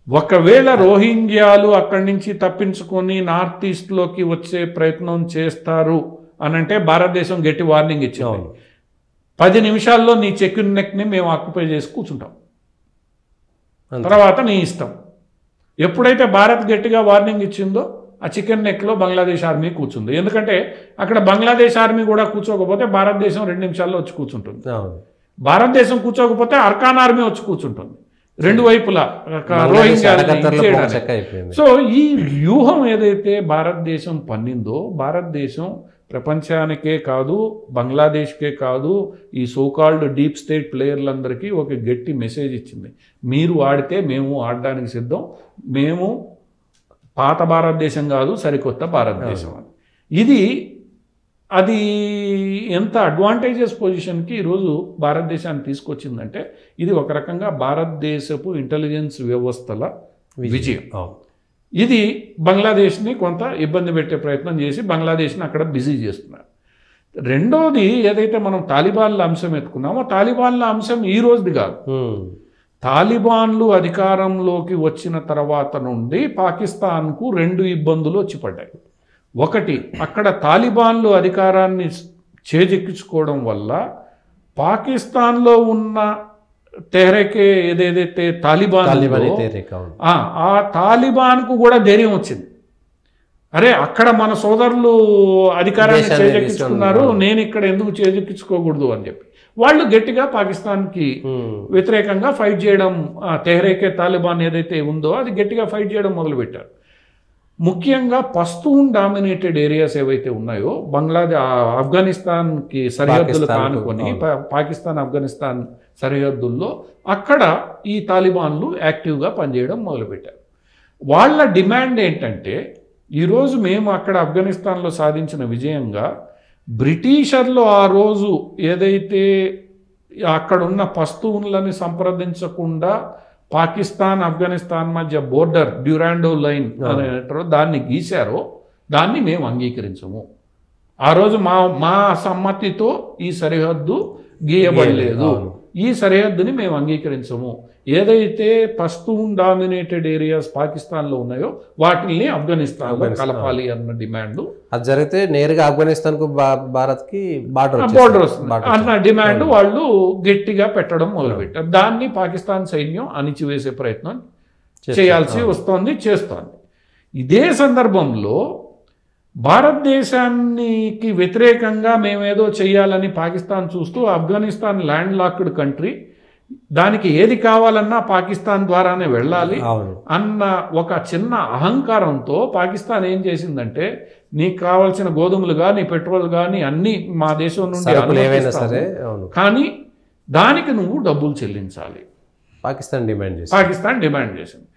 ఒకవేళ రోహింగ్యాలు అక్కడి నుంచి తప్పించుకొని నార్త్ ఈస్ట్లోకి వచ్చే ప్రయత్నం చేస్తారు అనంటే భారతదేశం గట్టి వార్నింగ్ ఇచ్చింది. 10 నిమిషాల్లో నీ చికెన్ నెక్ని మేము ఆక్యుపై చేసి కూర్చుంటాం, తర్వాత నీ ఇష్టం. ఎప్పుడైతే భారత్ గట్టిగా వార్నింగ్ ఇచ్చిందో ఆ చికెన్ నెక్లో బంగ్లాదేశ్ ఆర్మీ కూర్చుంది. ఎందుకంటే అక్కడ బంగ్లాదేశ్ ఆర్మీ కూడా కూర్చోకపోతే భారతదేశం 2 నిమిషాల్లో వచ్చి కూర్చుంటుంది. భారతదేశం కూర్చోకపోతే అర్కాన్ ఆర్మీ వచ్చి కూర్చుంటుంది రెండు వైపులా సో ఈ వ్యూహం ఏదైతే భారతదేశం పన్నిందో, భారతదేశం ప్రపంచానికే కాదు, బంగ్లాదేశ్కే కాదు, ఈ సోకాల్డ్ డీప్ స్టేట్ ప్లేయర్లందరికీ ఒక గట్టి మెసేజ్ ఇచ్చింది. మీరు ఆడితే మేము ఆడడానికి సిద్ధం, మేము పాత భారతదేశం కాదు సరికొత్త భారతదేశం అని. అది ఎంత అడ్వాంటేజెస్ పొజిషన్కి ఈరోజు భారతదేశాన్ని తీసుకొచ్చిందంటే ఇది ఒక రకంగా భారతదేశపు ఇంటెలిజెన్స్ వ్యవస్థల విజయం. ఇది బంగ్లాదేశ్ని కొంత ఇబ్బంది పెట్టే ప్రయత్నం చేసి బంగ్లాదేశ్ని అక్కడ బిజీ చేస్తున్నారు. రెండోది ఏదైతే మనం తాలిబాన్ల అంశం ఎత్తుకున్నామో, తాలిబాన్ల అంశం ఈ రోజుది కాదు. తాలిబాన్లు అధికారంలోకి వచ్చిన తర్వాత నుండి పాకిస్తాన్కు 2 ఇబ్బందులు వచ్చి పడ్డాయి. ఒకటి, అక్కడ తాలిబాన్లు అధికారాన్ని చేజెక్కించుకోవడం వల్ల పాకిస్తాన్లో ఉన్న తెహ్రీకే ఏదైతే తాలిబాన్ ఆ తాలిబాన్కు కూడా ధైర్యం వచ్చింది. అరే అక్కడ మన సోదరులు అధికారాన్ని చేజెక్కించుకున్నారు, నేను ఇక్కడ ఎందుకు చేజెక్కించుకోకూడదు అని చెప్పి వాళ్ళు గట్టిగా పాకిస్తాన్కి వ్యతిరేకంగా ఫైట్ చేయడం, తెహ్రీకే తాలిబాన్ ఏదైతే ఉందో అది గట్టిగా ఫైట్ చేయడం మొదలుపెట్టారు. ముఖ్యంగా పస్తూన్ డామినేటెడ్ ఏరియాస్ ఏవైతే ఉన్నాయో, ఆఫ్ఘనిస్తాన్కి సరిహద్దులు కానుకొని పాకిస్తాన్ ఆఫ్ఘనిస్తాన్ సరిహద్దుల్లో అక్కడ ఈ తాలిబాన్లు యాక్టివ్గా పనిచేయడం మొదలుపెట్టారు. వాళ్ళ డిమాండ్ ఏంటంటే, ఈరోజు మేము అక్కడ ఆఫ్ఘనిస్తాన్లో సాధించిన విజయంగా బ్రిటిషర్లు ఆ రోజు ఏదైతే అక్కడున్న పస్తూన్లని సంప్రదించకుండా పాకిస్తాన్ ఆఫ్ఘనిస్తాన్ మధ్య బోర్డర్ డ్యూరాండో లైన్ అనేటారో దాన్ని గీశారో దాన్ని మేము అంగీకరించము. ఆ రోజు మా సమ్మతితో ఈ సరిహద్దు గీయబడలేదు, ఈ సరిహద్దుని మేము అంగీకరించము. ఏదైతే పస్తూన్ డామినేటెడ్ ఏరియాస్ పాకిస్తాన్లో ఉన్నాయో వాటిని ఆఫ్ఘనిస్తాన్లో కలపాలి అన్న డిమాండ్. అది జరిగితే నేరుగా ఆఫ్ఘనిస్తాన్కు భారత్కి బోర్డర్ వస్తుంది అన్న డిమాండ్ వాళ్ళు గట్టిగా పెట్టడం మొదలుపెట్టారు. దాన్ని పాకిస్తాన్ సైన్యం అణిచివేసే ప్రయత్నం చేయాల్సి చేస్తోంది. ఇదే సందర్భంలో భారతదేశానికి వ్యతిరేకంగా మేమేదో చేయాలని పాకిస్తాన్ చూస్తూ, ఆఫ్ఘనిస్తాన్ ల్యాండ్ లాక్డ్ కంట్రీ, దానికి ఏది కావాలన్నా పాకిస్తాన్ ద్వారానే వెళ్ళాలి అన్న ఒక చిన్న అహంకారంతో పాకిస్తాన్ ఏం చేసిందంటే, నీకు కావాల్సిన గోధుమలు కానీ పెట్రోల్ కానీ అన్నీ మా దేశం నుండి, కానీ దానికి నువ్వు డబ్బులు చెల్లించాలి పాకిస్తాన్ డిమాండ్ చేసింది.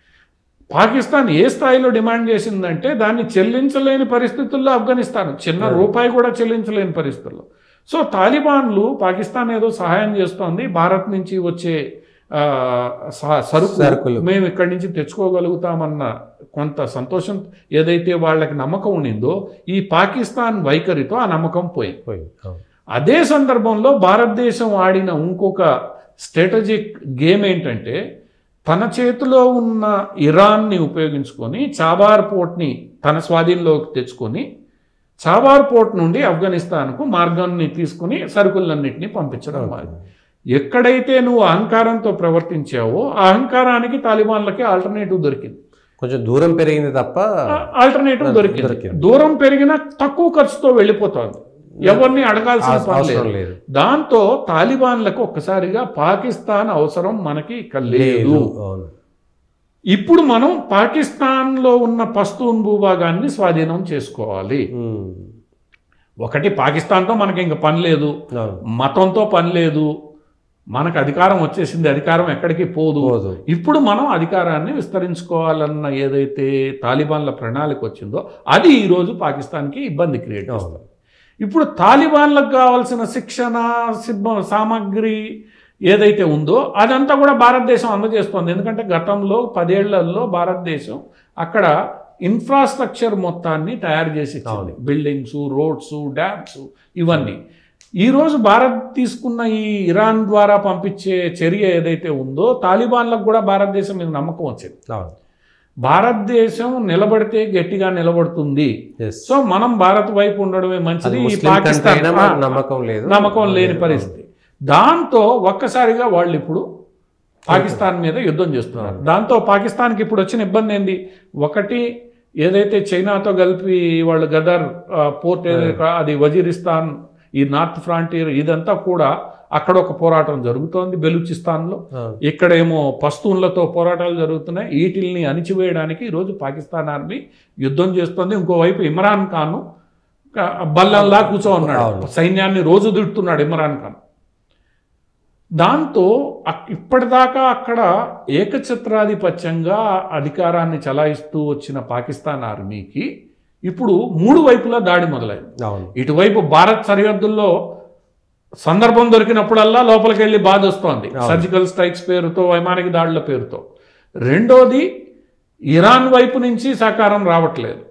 పాకిస్తాన్ ఏ స్థాయిలో డిమాండ్ చేసిందంటే దాన్ని చెల్లించలేని పరిస్థితుల్లో ఆఫ్ఘనిస్తాన్ చిన్న రూపాయి కూడా చెల్లించలేని పరిస్థితుల్లో. సో తాలిబాన్లు పాకిస్తాన్ ఏదో సహాయం చేస్తోంది, భారత్ నుంచి వచ్చే సరుకులు మేము ఇక్కడి నుంచి తెచ్చుకోగలుగుతామన్న కొంత సంతోషం ఏదైతే వాళ్ళకి నమ్మకం ఉండిందో, ఈ పాకిస్తాన్ వైఖరితో ఆ నమ్మకం పోయింది. అదే సందర్భంలో భారతదేశం ఆడిన ఇంకొక స్ట్రాటజిక్ గేమ్ ఏంటంటే, తన చేతిలో ఉన్న ఇరాన్ని ఉపయోగించుకొని చాబార్ పోర్ట్ని తన స్వాధీనంలోకి తెచ్చుకొని చాబార్ పోర్ట్ నుండి ఆఫ్ఘనిస్తాన్కు మార్గాన్ని తీసుకుని సరుకులన్నింటినీ పంపించడం. ఎక్కడైతే నువ్వు అహంకారంతో ప్రవర్తించావో ఆ అహంకారానికి తాలిబాన్లకి ఆల్టర్నేటివ్ దొరికింది. కొంచెం దూరం పెరిగింది తప్ప ఆల్టర్నేటివ్ దొరికింది. దూరం పెరిగినా తక్కువ ఖర్చుతో వెళ్ళిపోతుంది, ఎవరిని అడగాల్సిన పని లేదు. దాంతో తాలిబాన్లకు ఒక్కసారిగా పాకిస్తాన్ అవసరం మనకి లేదు. ఇప్పుడు మనం పాకిస్తాన్లో ఉన్న పస్తూన్ భూభాగాన్ని స్వాధీనం చేసుకోవాలి. ఒకటి, పాకిస్తాన్తో మనకి ఇంక పని లేదు, మతంతో పని లేదు, మనకు అధికారం వచ్చేసింది, అధికారం ఎక్కడికి పోదు. ఇప్పుడు మనం అధికారాన్ని విస్తరించుకోవాలన్న ఏదైతే తాలిబాన్ల ప్రణాళిక వచ్చిందో అది ఈరోజు పాకిస్తాన్కి ఇబ్బంది క్రియేట్ చేస్తుంది. ఇప్పుడు తాలిబాన్లకు కావాల్సిన శిక్షణ సామాగ్రి ఏదైతే ఉందో అదంతా కూడా భారతదేశం అందజేస్తోంది. ఎందుకంటే గతంలో 10 ఏళ్లలో భారతదేశం అక్కడ ఇన్ఫ్రాస్ట్రక్చర్ మొత్తాన్ని తయారు చేసి ఇచ్చింది, బిల్డింగ్స్, రోడ్స్, డ్యామ్స్, ఇవన్నీ. ఈరోజు భారత్ తీసుకున్న ఈ ఇరాన్ ద్వారా పంపించే చర్య ఏదైతే ఉందో తాలిబాన్లకు కూడా భారతదేశం మీద నమ్మకం వచ్చింది. భారతదేశం నిలబడితే గట్టిగా నిలబడుతుంది, సో మనం భారత్ వైపు ఉండడమే మంచిది. పాకిస్తాన్ నమ్మకం లేని పరిస్థితి. దాంతో ఒక్కసారిగా వాళ్ళు ఇప్పుడు పాకిస్తాన్ మీద యుద్ధం చేస్తున్నారు. దాంతో పాకిస్తాన్కి ఇప్పుడు వచ్చిన ఇబ్బంది ఏంది? ఒకటి, ఏదైతే చైనాతో కలిపి వాళ్ళు గదర్ పోర్ట్ అది వజీరిస్తాన్ ఈ నార్త్ ఫ్రాంటియర్ ఇదంతా కూడా అక్కడ ఒక పోరాటం జరుగుతోంది బెలూచిస్తాన్లో, ఇక్కడేమో పస్తూన్లతో పోరాటాలు జరుగుతున్నాయి. వీటిల్ని అణిచివేయడానికి ఈరోజు పాకిస్తాన్ ఆర్మీ యుద్ధం చేస్తోంది. ఇంకోవైపు ఇమ్రాన్ ఖాన్ బల్లంలా కూర్చో ఉన్నాడు, సైన్యాన్ని రోజు తిడుతున్నాడు ఇమ్రాన్ ఖాన్. దాంతో ఇప్పటిదాకా అక్కడ ఏకఛత్రాధిపత్యంగా అధికారాన్ని చలాయిస్తూ వచ్చిన పాకిస్తాన్ ఆర్మీకి ఇప్పుడు 3 వైపులా దాడి మొదలైంది. ఇటువైపు భారత్ సరిహద్దుల్లో సందర్భం దొరికినప్పుడల్లా లోపలికి వెళ్ళి బాధ వస్తోంది, సర్జికల్ స్ట్రైక్స్ పేరుతో, వైమానిక దాడుల పేరుతో. రెండోది ఇరాన్ వైపు నుంచి సహకారం రావట్లేదు.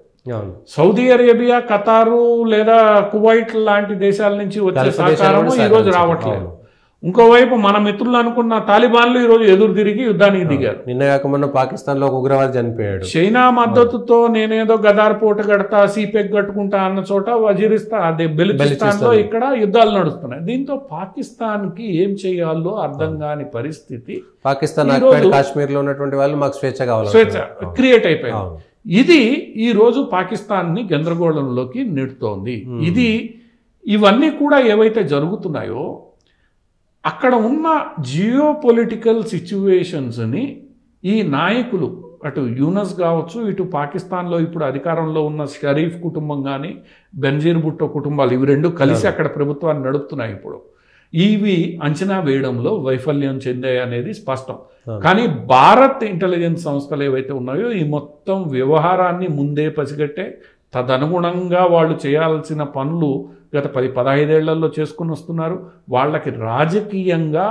సౌదీ అరేబియా, ఖతారు లేదా కువైట్ లాంటి దేశాల నుంచి వచ్చే సహకారం ఈరోజు రావట్లేదు. ఇంకోవైపు మన మిత్రులు అనుకున్న తాలిబాన్లు ఈరోజు ఎదురు తిరిగి యుద్ధానికి దిగారు. నిన్నగాక మొన్న పాకిస్తాన్ లో ఒక ఉగ్రవాది చనిపోయాడు. చైనా మద్దతుతో నేనేదో గదార్ పోట కడతా, సీపెక్ కట్టుకుంటా అన్న చోట వజీరిస్తాన్, అదే బెలూచిస్తాన్ లో ఇక్కడ యుద్ధాలు నడుస్తున్నాయి. దీంతో పాకిస్తాన్ కి ఏం చేయాలో అర్థం కాని పరిస్థితి. పాకిస్తాన్ కాశ్మీర్ లో ఉన్నటువంటి వాళ్ళు మాకు స్వేచ్ఛ కావాలి, స్వేచ్ఛ క్రియేట్ అయిపోయింది. ఇది ఈ రోజు పాకిస్తాన్ ని గందరగోళంలోకి నెడుతోంది. ఇవన్నీ కూడా ఏవైతే జరుగుతున్నాయో అక్కడ ఉన్న జియో పొలిటికల్ సిచ్యువేషన్స్ని ఈ నాయకులు, అటు యూనస్ కావచ్చు, ఇటు పాకిస్తాన్లో ఇప్పుడు అధికారంలో ఉన్న షరీఫ్ కుటుంబం కానీ, బెనజీర్ భుట్టో కుటుంబాలు, ఇవి రెండు కలిసి అక్కడ ప్రభుత్వాన్ని నడుపుతున్నాయి. ఇప్పుడు ఇవి అంచనా వేయడంలో వైఫల్యం చెందాయి అనేది స్పష్టం. కానీ భారత్ ఇంటెలిజెన్స్ సంస్థలు ఏవైతే ఉన్నాయో ఈ మొత్తం వ్యవహారాన్ని ముందే పసిగట్టే, తదనుగుణంగా వాళ్ళు చేయాల్సిన పనులు గత 10-15 ఏళ్లలో చేసుకుని వస్తున్నారు. వాళ్ళకి రాజకీయంగా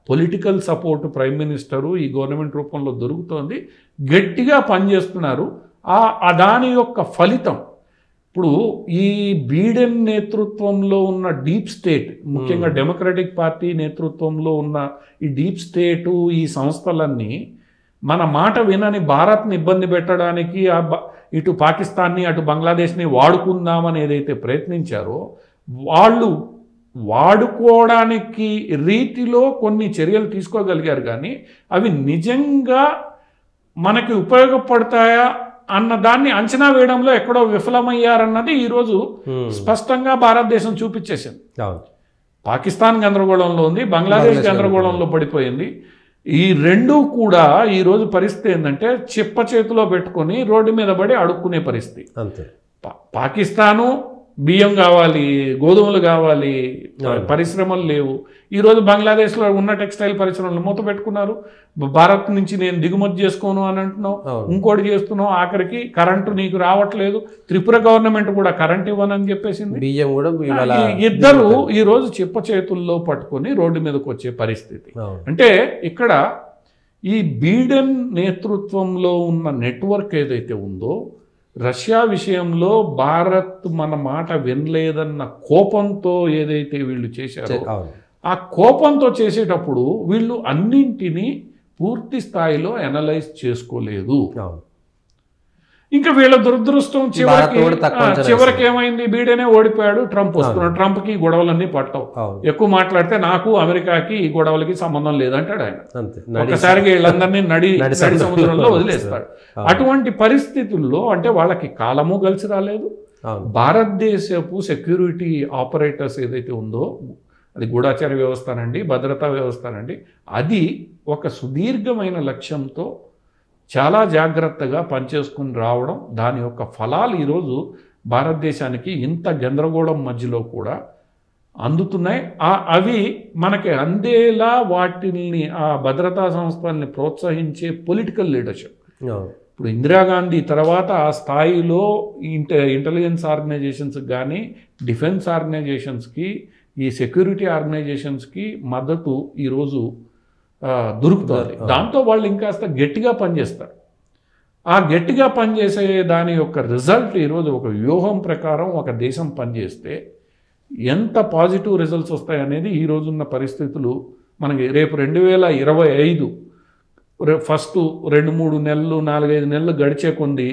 పొలిటికల్ సపోర్ట్ ప్రైమ్ మినిస్టరు ఈ గవర్నమెంట్ రూపంలో దొరుకుతోంది, గట్టిగా పనిచేస్తున్నారు. దాని యొక్క ఫలితం ఇప్పుడు ఈ బీడెన్ నేతృత్వంలో ఉన్న డీప్ స్టేట్, ముఖ్యంగా డెమోక్రటిక్ పార్టీ నేతృత్వంలో ఉన్న ఈ డీప్ స్టేటు, ఈ సంస్థలన్నీ మన మాట వినని భారత్ని ఇబ్బంది పెట్టడానికి ఇటు పాకిస్తాన్ని అటు బంగ్లాదేశ్ని వాడుకుందామని ఏదైతే ప్రయత్నించారో వాళ్ళు వాడుకోవడానికి రీతిలో కొన్ని చర్యలు తీసుకోగలిగారు. కానీ అవి నిజంగా మనకి ఉపయోగపడతాయా అన్న దాన్ని అంచనా వేయడంలో ఎక్కడో విఫలమయ్యారన్నది ఈరోజు స్పష్టంగా భారతదేశం చూపించేసింది. పాకిస్తాన్ గందరగోళంలో ఉంది, బంగ్లాదేశ్ గందరగోళంలో పడిపోయింది. ఈ రెండూ కూడా ఈరోజు పరిస్థితి ఏంటంటే చిప్ప చేతిలో పెట్టుకొని రోడ్డు మీద పడి అడుక్కునే పరిస్థితి. పాకిస్తాను బియ్యం కావాలి, గోధుమలు కావాలి, పరిశ్రమలు లేవు. ఈరోజు బంగ్లాదేశ్లో ఉన్న టెక్స్టైల్ పరిశ్రమలు మూత పెట్టుకున్నారు. భారత్ నుంచి నేను దిగుమతి చేసుకోను అని అంటున్నావు, ఇంకోటి చేస్తున్నావు, ఆఖరికి కరెంటు నీకు రావట్లేదు. త్రిపుర గవర్నమెంట్ కూడా కరెంట్ ఇవ్వనని చెప్పేసింది. బియ్యం కూడా ఇద్దరు ఈరోజు చిప్ప చేతుల్లో పట్టుకొని రోడ్డు మీదకి వచ్చే పరిస్థితి. అంటే ఇక్కడ ఈ బీడెన్ నేతృత్వంలో ఉన్న నెట్వర్క్ ఏదైతే ఉందో, రష్యా విషయంలో భారత్ మన మాట వినలేదన్న కోపంతో ఏదైతే వీళ్ళు చేశారో, ఆ కోపంతో చేసేటప్పుడు వీళ్ళు అన్నింటినీ పూర్తి స్థాయిలో అనలైజ్ చేసుకోలేదు. ఇంకా వీళ్ళ దురదృష్టం చివరికి ఏమైంది, బీడెనే ఓడిపోయాడు, ట్రంప్ వస్తున్నాడు. ట్రంప్కి ఈ గొడవలన్నీ పట్టవు, ఎక్కువ మాట్లాడితే నాకు అమెరికాకి ఈ గొడవలకి సంబంధం లేదంటాడు ఆయన. ఒకసారిగా వీళ్ళందరినీ నడి సముద్రంలో వదిలేస్తాడు. అటువంటి పరిస్థితుల్లో అంటే వాళ్ళకి కాలము కలిసి రాలేదు. భారతదేశపు సెక్యూరిటీ ఆపరేటర్స్ ఏదైతే ఉందో, అది గూఢాచార వ్యవస్థనండి, భద్రతా వ్యవస్థనండి, అది ఒక సుదీర్ఘమైన లక్ష్యంతో చాలా జాగ్రత్తగా పనిచేసుకుని రావడం, దాని యొక్క ఫలాలు ఈరోజు భారతదేశానికి ఇంత గందరగోళం మధ్యలో కూడా అందుతున్నాయి. అవి మనకి అందేలా వాటిని, ఆ భద్రతా సంస్థల్ని ప్రోత్సహించే పొలిటికల్ లీడర్షిప్. ఇప్పుడు ఇందిరాగాంధీ తర్వాత ఆ స్థాయిలో ఇంటెలిజెన్స్ ఆర్గనైజేషన్స్కి కానీ, డిఫెన్స్ ఆర్గనైజేషన్స్కి, ఈ సెక్యూరిటీ ఆర్గనైజేషన్స్కి మద్దతు ఈరోజు దొరుకుతుంది. దాంతో వాళ్ళు ఇంకాస్త గట్టిగా పనిచేస్తారు. ఆ గట్టిగా పనిచేసే దాని యొక్క రిజల్ట్ ఈరోజు ఒక వ్యూహం ప్రకారం ఒక దేశం పనిచేస్తే ఎంత పాజిటివ్ రిజల్ట్స్ వస్తాయనేది ఈ రోజున్న పరిస్థితులు మనకి. రేపు 2025 ఫస్ట్ 2-3 నెలలు 4-5 నెలలు గడిచే కొంది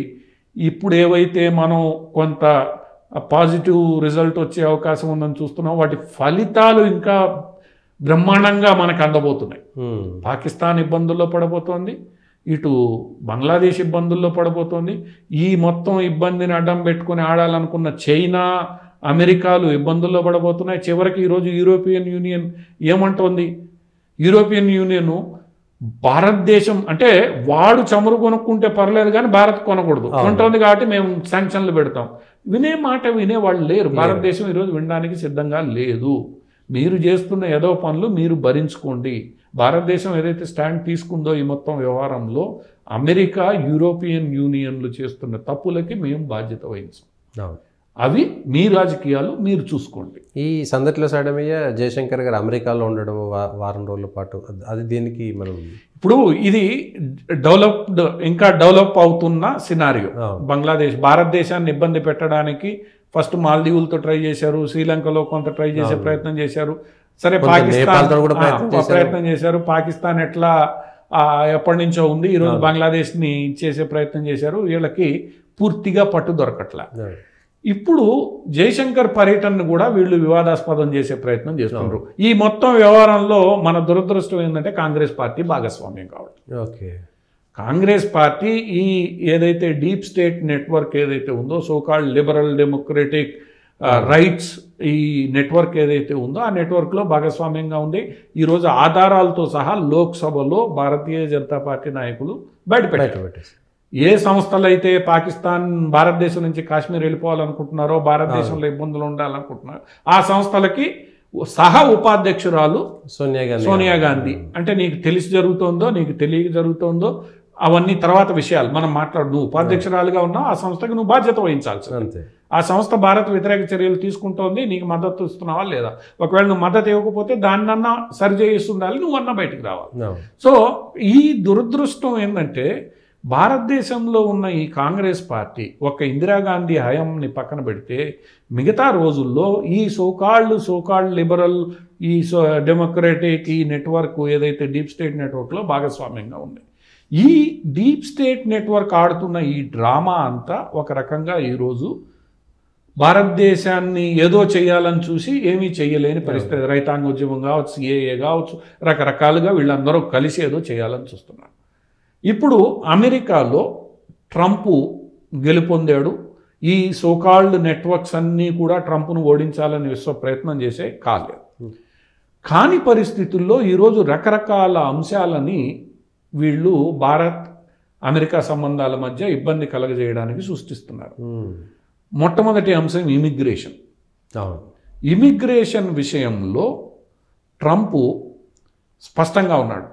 ఇప్పుడు ఏవైతే మనం కొంత పాజిటివ్ రిజల్ట్ వచ్చే అవకాశం ఉందని చూస్తున్నాం, వాటి ఫలితాలు ఇంకా బ్రహ్మాండంగా మనకు అందబోతున్నాయి. పాకిస్తాన్ ఇబ్బందుల్లో పడబోతోంది, ఇటు బంగ్లాదేశ్ ఇబ్బందుల్లో పడబోతోంది. ఈ మొత్తం ఇబ్బందిని అడ్డం పెట్టుకుని ఆడాలనుకున్న చైనా, అమెరికాలు ఇబ్బందుల్లో పడబోతున్నాయి. చివరికి ఈరోజు యూరోపియన్ యూనియన్ ఏమంటోంది? యూరోపియన్ యూనియన్ భారతదేశం అంటే వాడు చమురు కొనుక్కుంటే పర్లేదు కానీ భారత్ కొనకూడదు కొంటుంది కాబట్టి మేము శాంక్షన్లు పెడతాం. వినేవాళ్ళు లేరు. భారతదేశం ఈరోజు వినడానికి సిద్ధంగా లేదు. మీరు చేస్తున్న ఏదో పనులు మీరు భరించుకోండి. భారతదేశం ఏదైతే స్టాండ్ తీసుకుందో ఈ మొత్తం వ్యవహారంలో అమెరికా యూరోపియన్ యూనియన్లు చేస్తున్న తప్పులకి మేము బాధ్యత వహించాం. అవి మీ రాజకీయాలు మీరు చూసుకోండి. ఈ సందట్లో సాడమయ్య జయశంకర్ గారు అమెరికాలో ఉండడం వారం రోజుల పాటు అది దీనికి మనం ఇప్పుడు ఇది ఇంకా డెవలప్ అవుతున్న సినారియో. బంగ్లాదేశ్ భారతదేశాన్ని ఇబ్బంది పెట్టడానికి ఫస్ట్ మాల్దీవులతో ట్రై చేశారు, శ్రీలంకలో కొంత ట్రై చేసే ప్రయత్నం చేశారు. సరే పాకిస్తాన్ ప్రయత్నం చేశారు. పాకిస్తాన్ ఎట్లా ఎప్పటి నుంచో ఉంది, ఈరోజు బంగ్లాదేశ్ని చేసే ప్రయత్నం చేశారు. వీళ్ళకి పూర్తిగా పట్టు దొరకట్లా. ఇప్పుడు జయశంకర్ పర్యటనను కూడా వీళ్ళు వివాదాస్పదం చేసే ప్రయత్నం చేస్తున్నారు. ఈ మొత్తం వ్యవహారంలో మన దురదృష్టం ఏంటంటే కాంగ్రెస్ పార్టీ భాగస్వామ్యం కావడం. కాంగ్రెస్ పార్టీ ఈ ఏదైతే డీప్ స్టేట్ నెట్వర్క్ ఏదైతే ఉందో, సోకాల్డ్ లిబరల్ డెమోక్రటిక్ రైట్స్ ఈ నెట్వర్క్ ఏదైతే ఉందో ఆ నెట్వర్క్లో భాగస్వామ్యంగా ఉంది. ఈరోజు ఆధారాలతో సహా లోక్సభలో భారతీయ జనతా పార్టీ నాయకులు బయటపెట్టారు. ఏ సంస్థలు అయితే పాకిస్తాన్ భారతదేశం నుంచి కాశ్మీర్ వెళ్ళిపోవాలనుకుంటున్నారో, భారతదేశంలో ఇబ్బందులు ఉండాలనుకుంటున్నారో ఆ సంస్థలకి సహా ఉపాధ్యక్షురాలు సోనియా గాంధీ. అంటే నీకు తెలిసి జరుగుతోందో నీకు తెలియక జరుగుతోందో అవన్నీ తర్వాత విషయాలు మనం మాట్లాడు. నువ్వు ఉపాధ్యక్షురాలుగా ఉన్నావు, ఆ సంస్థకి నువ్వు బాధ్యత వహించాల్సి అంతే. ఆ సంస్థ భారత్ వ్యతిరేక చర్యలు తీసుకుంటోంది, నీకు మద్దతు ఇస్తున్నావా లేదా? ఒకవేళ నువ్వు మద్దతు ఇవ్వకపోతే దాన్నన్నా సరి చేయిస్తుండాలి, నువ్వన్నా బయటికి రావాలి. సో ఈ దురదృష్టం ఏంటంటే భారతదేశంలో ఉన్న ఈ కాంగ్రెస్ పార్టీ ఒక ఇందిరాగాంధీ హయాంని పక్కన పెడితే మిగతా రోజుల్లో ఈ సోకాల్డ్ లిబరల్ ఈ డెమోక్రటిక్ ఈ నెట్వర్క్ ఏదైతే డీప్ స్టేట్ నెట్వర్క్లో భాగస్వామ్యంగా ఉంది. ఈ డీప్ స్టేట్ నెట్వర్క్ ఆడుతున్న ఈ డ్రామా అంతా ఒక రకంగా ఈరోజు భారతదేశాన్ని ఏదో చేయాలని చూసి ఏమీ చేయలేని పరిస్థితి. రైతాంగ ఉద్యమం కావచ్చు, సిఏఏ కావచ్చు, రకరకాలుగా వీళ్ళందరూ కలిసి ఏదో చేయాలని చూస్తున్నారు. ఇప్పుడు అమెరికాలో ట్రంప్ గెలుపొందాడు. ఈ సోకాల్డ్ నెట్వర్క్స్ అన్నీ కూడా ట్రంప్ను ఓడించాలని విశ్వ ప్రయత్నం చేసే కాని పరిస్థితుల్లో ఈరోజు రకరకాల అంశాలని వీళ్ళు భారత్ అమెరికా సంబంధాల మధ్య ఇబ్బంది కలగజేయడానికి సృష్టిస్తున్నారు. మొట్టమొదటి అంశం ఇమిగ్రేషన్. ఇమిగ్రేషన్ విషయంలో ట్రంప్ స్పష్టంగా ఉన్నాడు.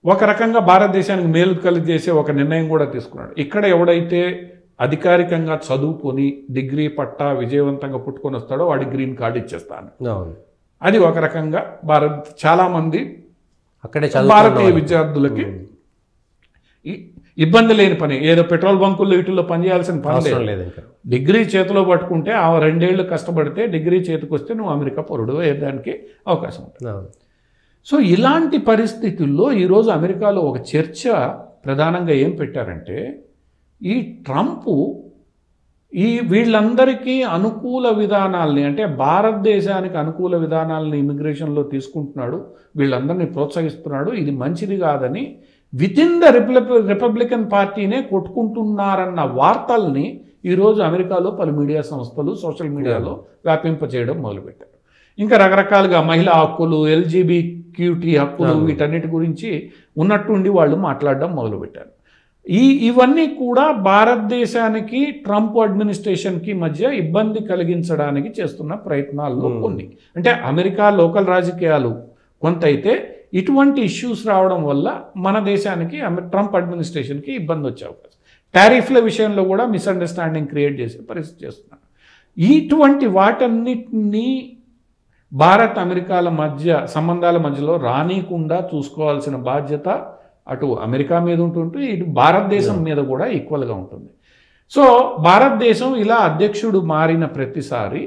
ఒక రకంగా భారతదేశానికి మేలు కలిగజేసే ఒక నిర్ణయం కూడా తీసుకున్నాడు. ఇక్కడ ఎవడైతే అధికారికంగా చదువుకొని డిగ్రీ పట్టా విజయవంతంగా పుట్టుకొని వస్తాడో వాడి గ్రీన్ కార్డు ఇచ్చేస్తాను. అది ఒక రకంగా చాలామంది అక్కడే భారతీయ విద్యార్థులకి ఇబ్బంది లేని పని. ఏదో పెట్రోల్ బంకుల్లో వీటిల్లో పనిచేయాల్సిన పని లేదు. డిగ్రీ చేతిలో పట్టుకుంటే ఆ 2 ఏళ్ళు కష్టపడితే డిగ్రీ చేతికి వస్తే నువ్వు అమెరికా పౌరుడు అయ్యేదానికి అవకాశం ఉంటుంది. సో ఇలాంటి పరిస్థితుల్లో ఈరోజు అమెరికాలో ఒక చర్చ ప్రధానంగా ఏం పెట్టారంటే ఈ ట్రంప్ వీళ్ళందరికీ అనుకూల విధానాల్ని అంటే భారతదేశానికి అనుకూల విధానాలని ఇమిగ్రేషన్లో తీసుకుంటున్నాడు, వీళ్ళందరినీ ప్రోత్సహిస్తున్నాడు, ఇది మంచిది కాదని వితిన్ ద రిపబ్లికన్ పార్టీనే కొట్టుకుంటున్నారన్న వార్తల్ని ఈరోజు అమెరికాలో పలు మీడియా సంస్థలు సోషల్ మీడియాలో వ్యాపింపచేయడం మొదలుపెట్టారు. ఇంకా రకరకాలుగా మహిళా హక్కులు, LGBTQ హక్కులు వీటన్నిటి గురించి ఉన్నట్టుండి వాళ్ళు మాట్లాడడం మొదలుపెట్టారు. ఇవన్నీ కూడా భారతదేశానికి ట్రంప్ అడ్మినిస్ట్రేషన్కి మధ్య ఇబ్బంది కలిగించడానికి చేస్తున్న ప్రయత్నాల్లో కొన్ని. అంటే అమెరికా లోకల్ రాజకీయాలు కొంత అయితే ఇటువంటి ఇష్యూస్ రావడం వల్ల మన దేశానికి ట్రంప్ అడ్మినిస్ట్రేషన్కి ఇబ్బంది వచ్చే అవకాశం. టారిఫ్ల విషయంలో కూడా మిస్అండర్స్టాండింగ్ క్రియేట్ చేసే పరిస్థితి చేస్తున్నారు. ఇటువంటి వాటన్నిటినీ భారత్ అమెరికాల మధ్య సంబంధాల మధ్యలో రానికుండా చూసుకోవాల్సిన బాధ్యత అటు అమెరికా మీద ఉంటుంటే ఇటు భారతదేశం మీద కూడా ఈక్వల్గా ఉంటుంది. సో భారతదేశం ఇలా అధ్యక్షుడు మారిన ప్రతిసారి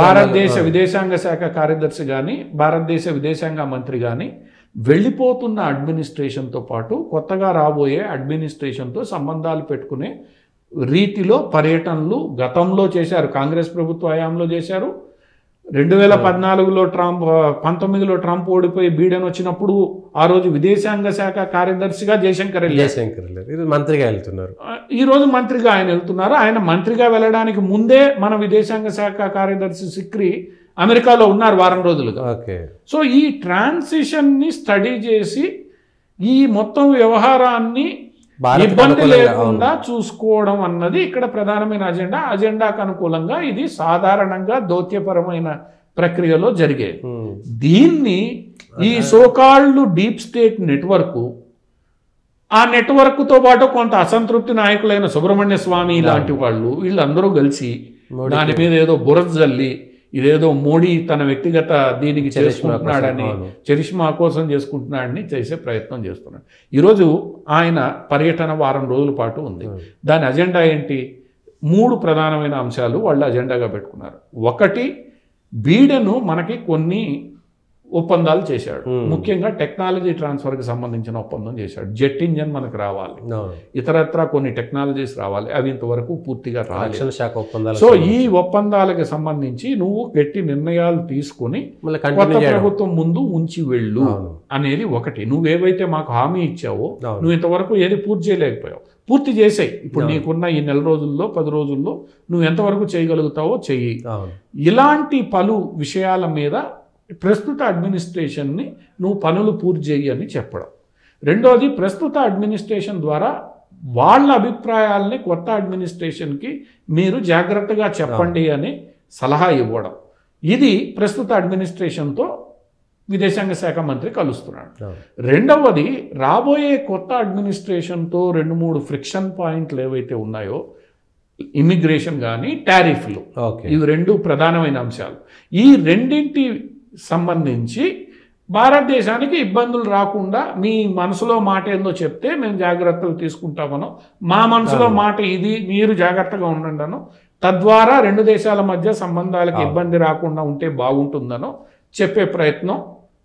భారతదేశ విదేశాంగ శాఖ కార్యదర్శి కానీ భారతదేశ విదేశాంగ మంత్రి కానీ వెళ్ళిపోతున్న అడ్మినిస్ట్రేషన్తో పాటు కొత్తగా రాబోయే అడ్మినిస్ట్రేషన్తో సంబంధాలు పెట్టుకునే రీతిలో పర్యటనలు గతంలో చేశారు. కాంగ్రెస్ ప్రభుత్వ హయాంలో చేశారు, 2014లో ట్రంప్ 19లో ట్రంప్ ఓడిపోయి బీడెన్ వచ్చినప్పుడు ఆ రోజు విదేశాంగ శాఖ కార్యదర్శిగా జయశంకర్ వెళ్ళారు. ఇది మంత్రిగా వెళ్తున్నారు. ఈ రోజు మంత్రిగా ఆయన వెళ్తున్నారు. ఆయన మంత్రిగా వెళ్ళడానికి ముందే మన విదేశాంగ శాఖ కార్యదర్శి సిక్రీ అమెరికాలో ఉన్నారు వారం రోజులుగా. సో ఈ ట్రాన్సిషన్ని స్టడీ చేసి ఈ మొత్తం వ్యవహారాన్ని ఇబ్బంది లేకుండా చూసుకోవడం అన్నది ఇక్కడ ప్రధానమైన అజెండాకు అనుకూలంగా ఇది సాధారణంగా దౌత్యపరమైన ప్రక్రియలో జరిగేది. దీన్ని ఈ సోకాల్డ్ డీప్ స్టేట్ నెట్వర్క్, ఆ నెట్వర్క్తో పాటు కొంత అసంతృప్తి నాయకులైన సుబ్రహ్మణ్య స్వామి లాంటి వాళ్ళు వీళ్ళందరూ కలిసి దాని మీద ఏదో బురద జల్లి ఇదేదో మోడీ తన వ్యక్తిగత దీనికి చేసుకుంటున్నాడని, చరిష్మా కోసం చేసుకుంటున్నాడని చేసే ప్రయత్నం చేస్తున్నాడు. ఈరోజు ఆయన పర్యటన వారం రోజుల పాటు ఉంది. దాని అజెండా ఏంటి? 3 ప్రధానమైన అంశాలు వాళ్ళు అజెండాగా పెట్టుకున్నారు. ఒకటి, బీడెన్ మనకి కొన్ని ఒప్పందాలు చేశాడు. ముఖ్యంగా టెక్నాలజీ ట్రాన్స్ఫర్కి సంబంధించిన ఒప్పందం చేశాడు. జెట్ ఇంజన్ మనకు రావాలి, ఇతరత్ర కొన్ని టెక్నాలజీస్ రావాలి, అవి ఇంతవరకు పూర్తిగా రాలేదు. సో ఈ ఒప్పందాలకు సంబంధించి నువ్వు గట్టి నిర్ణయాలు తీసుకుని కొత్త ప్రభుత్వం ముందు ఉంచి వెళ్ళు అనేది ఒకటి. నువ్వేవైతే మాకు హామీ ఇచ్చావో నువ్వు ఇంతవరకు ఏది పూర్తి చేయలేకపోయావు, పూర్తి చేసాయి. ఇప్పుడు నీకున్న ఈ 4 రోజుల్లో 10 రోజుల్లో నువ్వు ఎంతవరకు చేయగలుగుతావో చెయ్యి. ఇలాంటి పలు విషయాల మీద ప్రస్తుత అడ్మినిస్ట్రేషన్ని నువ్వు పనులు పూర్తి చేయి అని చెప్పడం. రెండోది, ప్రస్తుత అడ్మినిస్ట్రేషన్ ద్వారా వాళ్ళ అభిప్రాయాలని కొత్త అడ్మినిస్ట్రేషన్కి మీరు జాగ్రత్తగా చెప్పండి అని సలహా ఇవ్వడం. ఇది ప్రస్తుత అడ్మినిస్ట్రేషన్తో విదేశాంగ శాఖ మంత్రి కలుస్తున్నాడు. రెండవది, రాబోయే కొత్త అడ్మినిస్ట్రేషన్తో 2-3 ఫ్రిక్షన్ పాయింట్లు ఏవైతే ఉన్నాయో, ఇమిగ్రేషన్ కానీ టారిఫ్లు, ఇవి 2 ప్రధానమైన అంశాలు. ఈ రెండింటి సంబంధించి భారతదేశానికి ఇబ్బందులు రాకుండా మీ మనసులో మాట ఏందో చెప్తే మేము జాగ్రత్తలు తీసుకుంటామనో, మా మనసులో మాట ఇది మీరు జాగ్రత్తగా ఉండండినో, తద్వారా 2 దేశాల మధ్య సంబంధాలకు ఇబ్బంది రాకుండా ఉంటే బాగుంటుందనో చెప్పే ప్రయత్నం,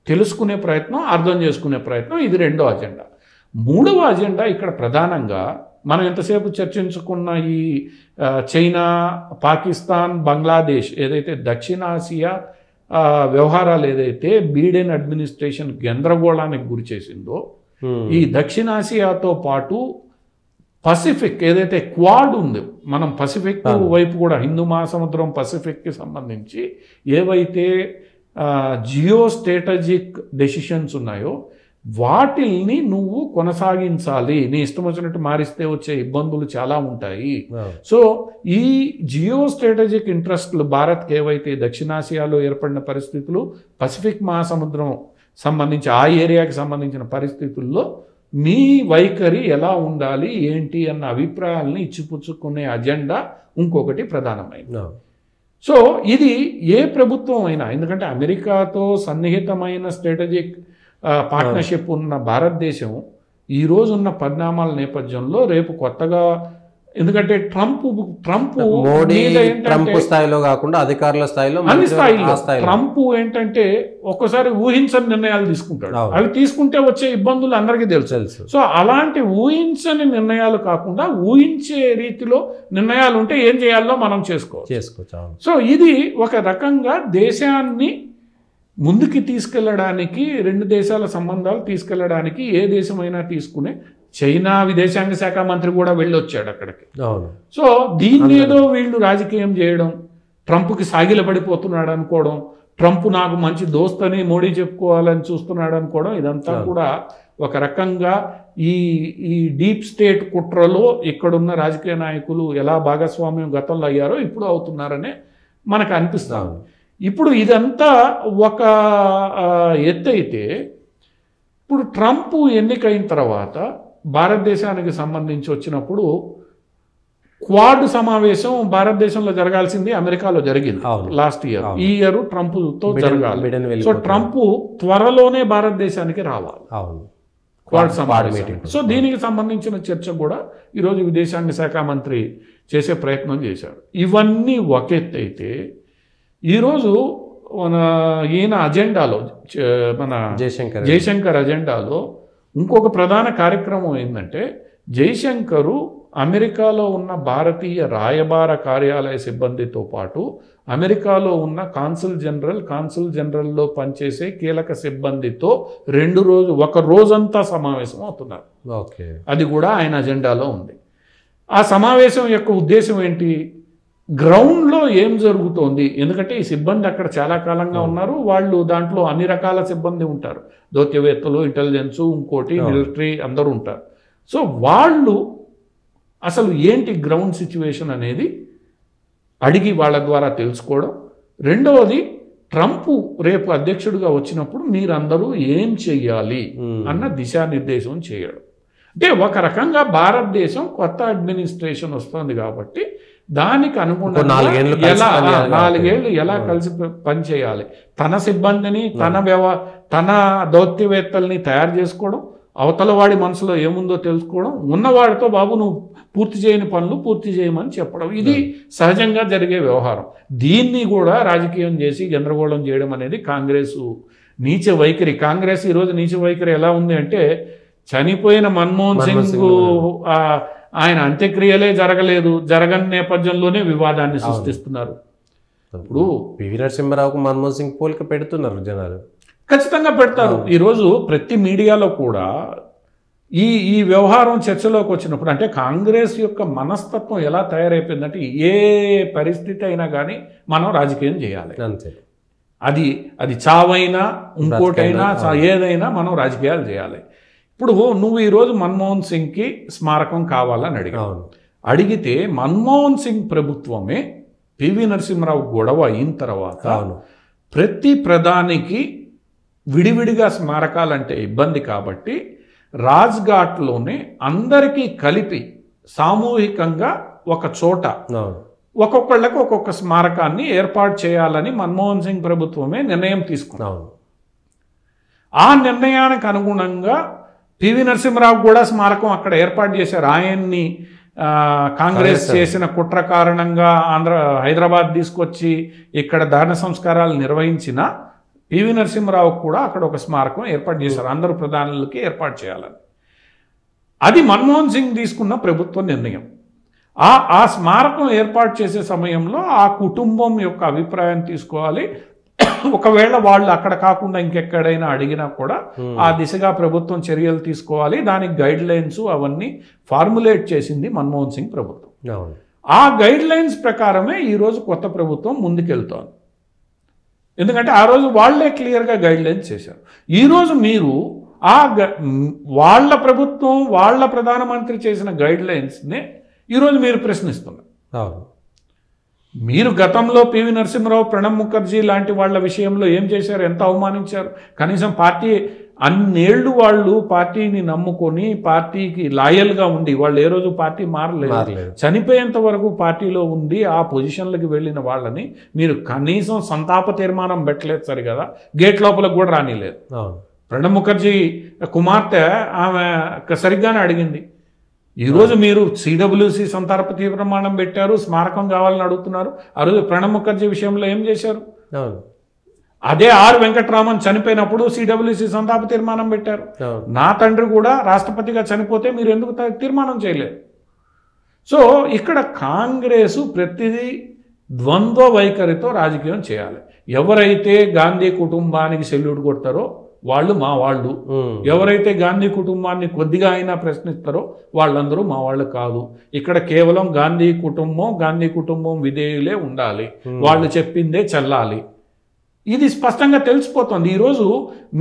తెలుసుకునే ప్రయత్నం, అర్థం చేసుకునే ప్రయత్నం. ఇది 2వ అజెండా. 3వ అజెండా ఇక్కడ ప్రధానంగా మనం ఎంతసేపు చర్చించుకున్న ఈ చైనా, పాకిస్తాన్, బంగ్లాదేశ్ ఏదైతే దక్షిణాసియా వ్యవహారాలు ఏదైతే బీడెన్ అడ్మినిస్ట్రేషన్ గందరగోళానికి గురి చేసిందో, ఈ దక్షిణాసియాతో పాటు పసిఫిక్ ఏదైతే క్వాడ్ ఉందో, మనం పసిఫిక్ వైపు కూడా హిందూ మహాసముద్రం పసిఫిక్కి సంబంధించి ఏవైతే జియో స్ట్రాటజిక్ డెసిషన్స్ ఉన్నాయో వాటిల్ని నువ్వు కొనసాగించాలి. నీ ఇష్టం వచ్చినట్టు మారిస్తే వచ్చే ఇబ్బందులు చాలా ఉంటాయి. సో ఈ జియో స్ట్రాటజిక్ ఇంట్రెస్ట్లు భారత్కి ఏవైతే దక్షిణాసియాలో ఏర్పడిన పరిస్థితులు, పసిఫిక్ మహాసముద్రం సంబంధించి ఆ ఏరియాకి సంబంధించిన పరిస్థితుల్లో మీ వైఖరి ఎలా ఉండాలి ఏంటి అన్న అభిప్రాయాలని ఇచ్చిపుచ్చుకునే అజెండా ఇంకొకటి ప్రధానమైనది. సో ఇది ఏ ప్రభుత్వం అయినా, ఎందుకంటే అమెరికాతో సన్నిహితమైన స్ట్రాటజిక్ పార్ట్నర్షిప్ ఉన్న భారతదేశం ఈ రోజు ఉన్న పరిణామాల నేపథ్యంలో రేపు కొత్తగా, ఎందుకంటే ట్రంప్ స్థాయిలో కాకుండా అధికారుల స్థాయిలో అన్ని స్థాయిలో ట్రంప్ ఏంటంటే ఒక్కసారి ఊహించని నిర్ణయాలు తీసుకుంటాడు. అవి తీసుకుంటే వచ్చే ఇబ్బందులు అందరికీ తెలుసు. సో అలాంటి ఊహించని నిర్ణయాలు కాకుండా ఊహించే రీతిలో నిర్ణయాలు ఉంటే ఏం చేయాలో మనం చేసుకోవచ్చు. సో ఇది ఒక రకంగా దేశాన్ని ముందుకి తీసుకెళ్లడానికి, 2 దేశాల సంబంధాలు తీసుకెళ్లడానికి ఏ దేశమైనా తీసుకునే, చైనా విదేశాంగ శాఖ మంత్రి కూడా వెళ్ళొచ్చాడు అక్కడికి. సో దీన్ని ఏదో వీళ్ళు రాజకీయం చేయడం, ట్రంప్కి సాగిలపడిపోతున్నాడు అనుకోవడం, ట్రంప్ నాకు మంచి దోస్త్ అని మోడీ చెప్పుకోవాలని చూస్తున్నాడు అనుకోవడం, ఇదంతా కూడా ఒక రకంగా ఈ డీప్ స్టేట్ కుట్రలో ఇక్కడున్న రాజకీయ నాయకులు ఎలా భాగస్వామ్యం గతంలో అయ్యారో ఇప్పుడు అవుతున్నారనే మనకు అనిపిస్తుంది. ఇప్పుడు ఇదంతా ఒక ఎత్తు అయితే, ఇప్పుడు ట్రంప్ ఎన్నికైన తర్వాత భారతదేశానికి సంబంధించి వచ్చినప్పుడు క్వాడ్ సమావేశం భారతదేశంలో జరగాల్సింది అమెరికాలో జరిగింది లాస్ట్ ఇయర్. ఈ ఇయర్ ట్రంప్తో జరగాలి. సో ట్రంప్ త్వరలోనే భారతదేశానికి రావాలి క్వాడ్ సమావేశం. సో దీనికి సంబంధించిన చర్చ కూడా ఈరోజు విదేశాంగ శాఖ మంత్రి చేసే ప్రయత్నం చేశారు. ఇవన్నీ ఒక ఎత్తు అయితే, ఈరోజు ఈయన అజెండాలో, మన జయశంకర్ అజెండాలో ఇంకొక ప్రధాన కార్యక్రమం ఏంటంటే, జయశంకరు అమెరికాలో ఉన్న భారతీయ రాయబార కార్యాలయ సిబ్బందితో పాటు అమెరికాలో ఉన్న కాన్సుల్ జనరల్లో పనిచేసే కీలక సిబ్బందితో ఒక రోజంతా సమావేశం అవుతున్నారు. ఓకే, అది కూడా ఆయన అజెండాలో ఉంది. ఆ సమావేశం యొక్క ఉద్దేశం ఏంటి? గ్రౌండ్లో ఏం జరుగుతోంది, ఎందుకంటే ఈ సిబ్బంది అక్కడ చాలా కాలంగా ఉన్నారు, వాళ్ళు దాంట్లో అన్ని రకాల సిబ్బంది ఉంటారు, దౌత్యవేత్తలు, ఇంటెలిజెన్స్, ఇంకోటి మిలిటరీ అందరూ ఉంటారు. సో వాళ్ళు అసలు ఏంటి గ్రౌండ్ సిచ్యువేషన్ అనేది అడిగి వాళ్ళ ద్వారా తెలుసుకోవడం. రెండవది, ట్రంప్ రేపు అధ్యక్షుడిగా వచ్చినప్పుడు మీరందరూ ఏం చెయ్యాలి అన్న దిశానిర్దేశం చేయడం. అంటే ఒక రకంగా భారతదేశం కొత్త అడ్మినిస్ట్రేషన్ వస్తుంది కాబట్టి దానికి అనుగుణంగా నాలుగేళ్లు ఎలా కలిసి పనిచేయాలి, తన సిబ్బందిని తన దౌత్యవేత్తల్ని తయారు చేసుకోవడం, అవతల వాడి మనసులో ఏముందో తెలుసుకోవడం, ఉన్నవాడితో బాబు నువ్వు పూర్తి చేయని పనులు పూర్తి చేయమని చెప్పడం, ఇది సహజంగా జరిగే వ్యవహారం. దీన్ని కూడా రాజకీయం చేసి గందరగోళం చేయడం అనేది కాంగ్రెస్ నీచ వైఖరి. కాంగ్రెస్ ఈరోజు నీచ వైఖరి ఎలా ఉంది అంటే, చనిపోయిన మన్మోహన్ సింగ్ ఆయన అంత్యక్రియలే జరగని నేపథ్యంలోనే వివాదాన్ని సృష్టిస్తున్నారు. ఇప్పుడు పివి నరసింహారావుకు మన్మోహన్ సింగ్ పోలిక పెడుతున్నారు జనాలు, ఖచ్చితంగా పెడతారు. ఈరోజు ప్రతి మీడియాలో కూడా ఈ వ్యవహారం చర్చలోకి వచ్చినప్పుడు, అంటే కాంగ్రెస్ యొక్క మనస్తత్వం ఎలా తయారైపోయిందంటే, ఏ పరిస్థితి అయినా కానీ మనం రాజకీయం చేయాలి, అంతే. అది చావైనా ఇంకోటైనా ఏదైనా మనం రాజకీయాలు చేయాలి. ఇప్పుడు నువ్వు ఈరోజు మన్మోహన్ సింగ్కి స్మారకం కావాలని అడిగితే మన్మోహన్ సింగ్ ప్రభుత్వమే పివి నరసింహారావు గొడవ అయిన తర్వాత ప్రతి ప్రధానికి విడివిడిగా స్మారకాలంటే ఇబ్బంది కాబట్టి రాజ్ఘాట్లోనే అందరికీ కలిపి సామూహికంగా ఒక చోట ఒక్కొక్కళ్ళకి ఒక్కొక్క స్మారకాన్ని ఏర్పాటు చేయాలని మన్మోహన్ సింగ్ ప్రభుత్వమే నిర్ణయం తీసుకున్నాం. ఆ నిర్ణయానికి అనుగుణంగా పివి నరసింహారావు కూడా స్మారకం అక్కడ ఏర్పాటు చేశారు. ఆయన్ని కాంగ్రెస్ చేసిన కుట్ర కారణంగా హైదరాబాద్ తీసుకొచ్చి ఇక్కడ దాన సంస్కారాలు నిర్వహించిన పివి నరసింహారావు కూడా అక్కడ ఒక స్మారకం ఏర్పాటు చేశారు, అందరూ ప్రధానులకి ఏర్పాటు చేయాలని. అది మన్మోహన్ సింగ్ తీసుకున్న ప్రభుత్వ నిర్ణయం. ఆ స్మారకం ఏర్పాటు చేసే సమయంలో ఆ కుటుంబం యొక్క అభిప్రాయం తీసుకోవాలి. ఒకవేళ వాళ్ళు అక్కడ కాకుండా ఇంకెక్కడైనా అడిగినా కూడా ఆ దిశగా ప్రభుత్వం చర్యలు తీసుకోవాలి. దానికి గైడ్ లైన్స్ అవన్నీ ఫార్ములేట్ చేసింది మన్మోహన్ సింగ్ ప్రభుత్వం. ఆ గైడ్ లైన్స్ ప్రకారమే ఈరోజు కొత్త ప్రభుత్వం ముందుకెళ్తోంది. ఎందుకంటే ఆ రోజు వాళ్లే క్లియర్గా గైడ్ లైన్స్ చేశారు. ఈరోజు మీరు వాళ్ళ ప్రభుత్వం వాళ్ళ ప్రధానమంత్రి చేసిన గైడ్ లైన్స్నే ఈరోజు మీరు ప్రశ్నిస్తున్నారు. మీరు గతంలో పివి నరసింహారావు, ప్రణబ్ ముఖర్జీ లాంటి వాళ్ళ విషయంలో ఏం చేశారు, ఎంత అవమానించారు. కనీసం పార్టీ అన్నేళ్లు వాళ్ళు పార్టీని నమ్ముకొని పార్టీకి లాయల్గా ఉండి వాళ్ళు ఏ రోజు పార్టీ మారలేదు, చనిపోయేంత వరకు పార్టీలో ఉండి ఆ పొజిషన్లకి వెళ్ళిన వాళ్ళని మీరు కనీసం సంతాప తీర్మానం పెట్టలేదు, సరి కదా, గేట్ లోపలికి కూడా రానిలేదు. ప్రణబ్ ముఖర్జీ కుమార్తె ఆమె సరిగ్గానే అడిగింది. ఈరోజు మీరు సిడబ్ల్యూసి సంతాప తీర్మానం పెట్టారు, స్మారకం కావాలని అడుగుతున్నారు. ఆ రోజు ప్రణబ్ ముఖర్జీ విషయంలో ఏం చేశారు? అదే ఆర్ వెంకట్రామన్ చనిపోయినప్పుడు సిడబ్ల్యూసి సంతాప తీర్మానం పెట్టారు. నా తండ్రి కూడా రాష్ట్రపతిగా చనిపోతే మీరు ఎందుకు తీర్మానం చేయలేదు? సో ఇక్కడ కాంగ్రెస్ ప్రతిదీ ద్వంద్వ వైఖరితో రాజకీయం చేయాలి. ఎవరైతే గాంధీ కుటుంబానికి సెల్యూట్ కొడతారో వాళ్ళు మా వాళ్ళు, ఎవరైతే గాంధీ కుటుంబాన్ని కొద్దిగా అయినా ప్రశ్నిస్తారో వాళ్ళందరూ మా వాళ్ళు కాదు. ఇక్కడ కేవలం గాంధీ కుటుంబం విధేయులే ఉండాలి, వాళ్ళు చెప్పిందే చెల్లాలి. ఇది స్పష్టంగా తెలిసిపోతుంది. ఈరోజు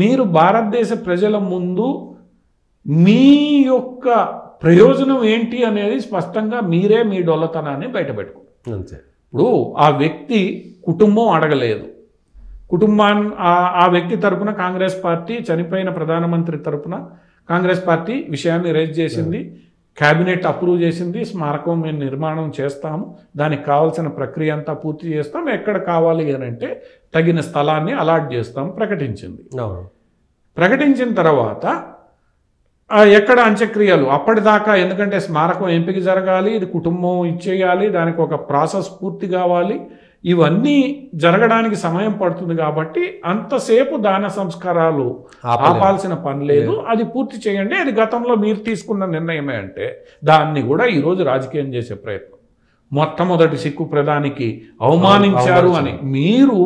మీరు భారతదేశ ప్రజల ముందు మీ యొక్క ప్రయోజనం ఏంటి అనేది స్పష్టంగా మీరే మీ డొల్లతనాన్ని బయటపెట్టుకోండి. ఇప్పుడు ఆ వ్యక్తి కుటుంబం అడగలేదు, ఆ వ్యక్తి తరపున కాంగ్రెస్ పార్టీ, చనిపోయిన ప్రధానమంత్రి తరపున కాంగ్రెస్ పార్టీ విషయాన్ని రైజ్ చేసింది, క్యాబినెట్ అప్రూవ్ చేసింది, స్మారకం మేము నిర్మాణం చేస్తాము, దానికి కావాల్సిన ప్రక్రియ అంతా పూర్తి చేస్తాం, ఎక్కడ కావాలి అని అంటే తగిన స్థలాన్ని అలాట్ చేస్తాం ప్రకటించింది. ప్రకటించిన తర్వాత ఎక్కడ అంత్యక్రియలు అప్పటిదాకా, ఎందుకంటే స్మారకం ఎంపిక జరగాలి, ఇది కుటుంబం ఇచ్చేయాలి, దానికి ఒక ప్రాసెస్ పూర్తి కావాలి, ఇవన్నీ జరగడానికి సమయం పడుతుంది. కాబట్టి అంతసేపు దాన సంస్కారాలు ఆపాల్సిన పని లేదు, అది పూర్తి చేయండి, అది గతంలో మీరు తీసుకున్న నిర్ణయమే అంటే దాన్ని కూడా ఈరోజు రాజకీయం చేసే ప్రయత్నం. మొట్టమొదటి సిక్కు ప్రధానికి అవమానించారు అని. మీరు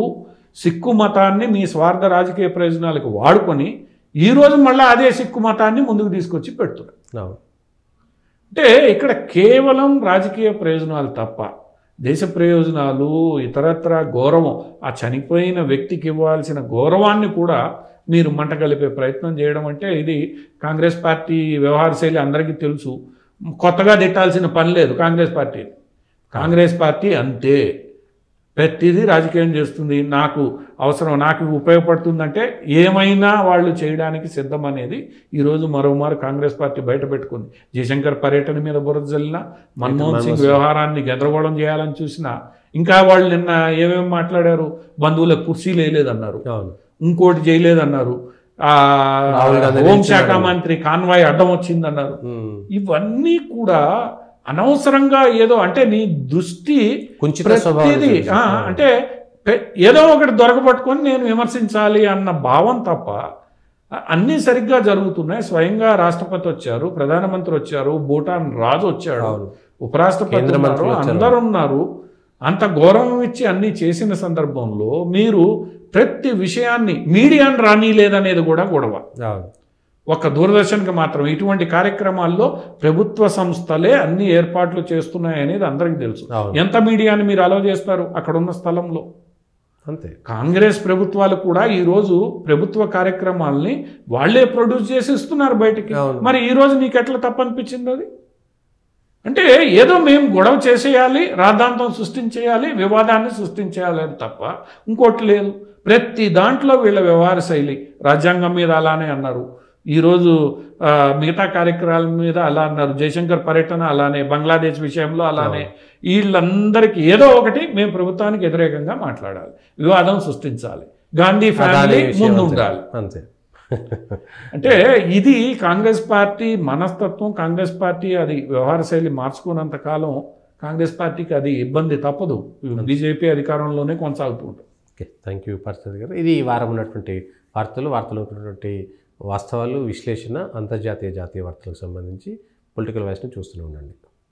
సిక్కు మతాన్ని మీ స్వార్థ రాజకీయ ప్రయోజనాలకు వాడుకొని ఈరోజు మళ్ళీ అదే సిక్కు మతాన్ని ముందుకు తీసుకొచ్చి పెడుతున్నారు. అంటే ఇక్కడ కేవలం రాజకీయ ప్రయోజనాలు తప్ప దేశ ప్రయోజనాలు, ఇతరత్ర గౌరవం, ఆ చనిపోయిన వ్యక్తికి ఇవ్వాల్సిన గౌరవాన్ని కూడా మీరు మంట కలిపే ప్రయత్నం చేయడం అంటే ఇది కాంగ్రెస్ పార్టీ వ్యవహార శైలి అందరికీ తెలుసు. కొత్తగా తిట్టాల్సిన పని లేదు కాంగ్రెస్ పార్టీ. కాంగ్రెస్ పార్టీ అంతే, ప్రతిదీ రాజకీయం చేస్తుంది. నాకు అవసరం, నాకు ఉపయోగపడుతుందంటే ఏమైనా వాళ్ళు చేయడానికి సిద్ధం అనేది ఈరోజు మరోమారు కాంగ్రెస్ పార్టీ బయట పెట్టుకుంది. జయశంకర్ పర్యటన మీద బురద జల్లినా, మన్మోహన్ సింగ్ వ్యవహారాన్ని గందరగోళం చేయాలని చూసినా, ఇంకా వాళ్ళు నిన్న ఏమేమి మాట్లాడారు, బంధువులకు కుర్చీలు వేయలేదన్నారు, ఇంకోటి చేయలేదన్నారు, హోంశాఖ మంత్రి కాన్వాయ్ అడ్డం వచ్చిందన్నారు. ఇవన్నీ కూడా అనవసరంగా ఏదో అంటే నీ దృష్టి ప్రతిదీ అంటే ఏదో ఒకటి దొరకబట్టుకొని నేను విమర్శించాలి అన్న భావం తప్ప అన్నీ సరిగ్గా జరుగుతున్నాయి. స్వయంగా రాష్ట్రపతి వచ్చారు, ప్రధానమంత్రి వచ్చారు, భూటాన్ రాజు వచ్చాడు, ఉపరాష్ట్రపతి ఉన్నారు, అందరు ఉన్నారు. అంత గౌరవం ఇచ్చి అన్నీ చేసిన సందర్భంలో మీరు ప్రతి విషయాన్ని మీడియాను రానీలేదనేది కూడా గొడవ. ఒక్క దూరదర్శన్కి మాత్రం ఇటువంటి కార్యక్రమాల్లో ప్రభుత్వ సంస్థలే అన్ని ఏర్పాట్లు చేస్తున్నాయి అనేది అందరికీ తెలుసు. ఎంత మీడియాని మీరు అలౌ చేస్తారు అక్కడ ఉన్న స్థలంలో? అంతే. కాంగ్రెస్ ప్రభుత్వాలు కూడా ఈరోజు ప్రభుత్వ కార్యక్రమాలని వాళ్లే ప్రొడ్యూస్ చేసి ఇస్తున్నారు బయటికి. మరి ఈరోజు నీకు ఎట్లా తప్పనిపించింది అది? అంటే ఏదో మేము గొడవ చేసేయాలి, రాద్ధాంతం సృష్టించేయాలి, వివాదాన్ని సృష్టించేయాలి అని తప్ప ఇంకోటి లేదు. ప్రతి దాంట్లో వీళ్ళ వ్యవహార శైలి. రాజ్యాంగం మీద అలానే అన్నారు, ఈరోజు మిగతా కార్యక్రమాల మీద అలా అన్నారు, జయశంకర్ పర్యటన అలానే, బంగ్లాదేశ్ విషయంలో అలానే. వీళ్ళందరికీ ఏదో ఒకటి మేము ప్రభుత్వానికి వ్యతిరేకంగా మాట్లాడాలి, వివాదం సృష్టించాలి, గాంధీ ఫ్యామిలీ ముందు ఉండాలి అంతే. అంటే ఇది కాంగ్రెస్ పార్టీ మనస్తత్వం. కాంగ్రెస్ పార్టీ అది వ్యవహార శైలి మార్చుకున్నంత కాలం కాంగ్రెస్ పార్టీకి అది ఇబ్బంది తప్పదు. బీజేపీ అధికారంలోనే కొనసాగుతూ ఉంటుంది. ఓకే, థ్యాంక్ యూ పార్థసారథి గారు. ఇది ఈ వారం ఉన్నటువంటి వార్తలు ఉన్నటువంటి వాస్తవాలు, విశ్లేషణ, అంతర్జాతీయ జాతీయ వార్తలకు సంబంధించి పొలిటికల్ వాయిస్ని చూస్తూనే ఉండండి.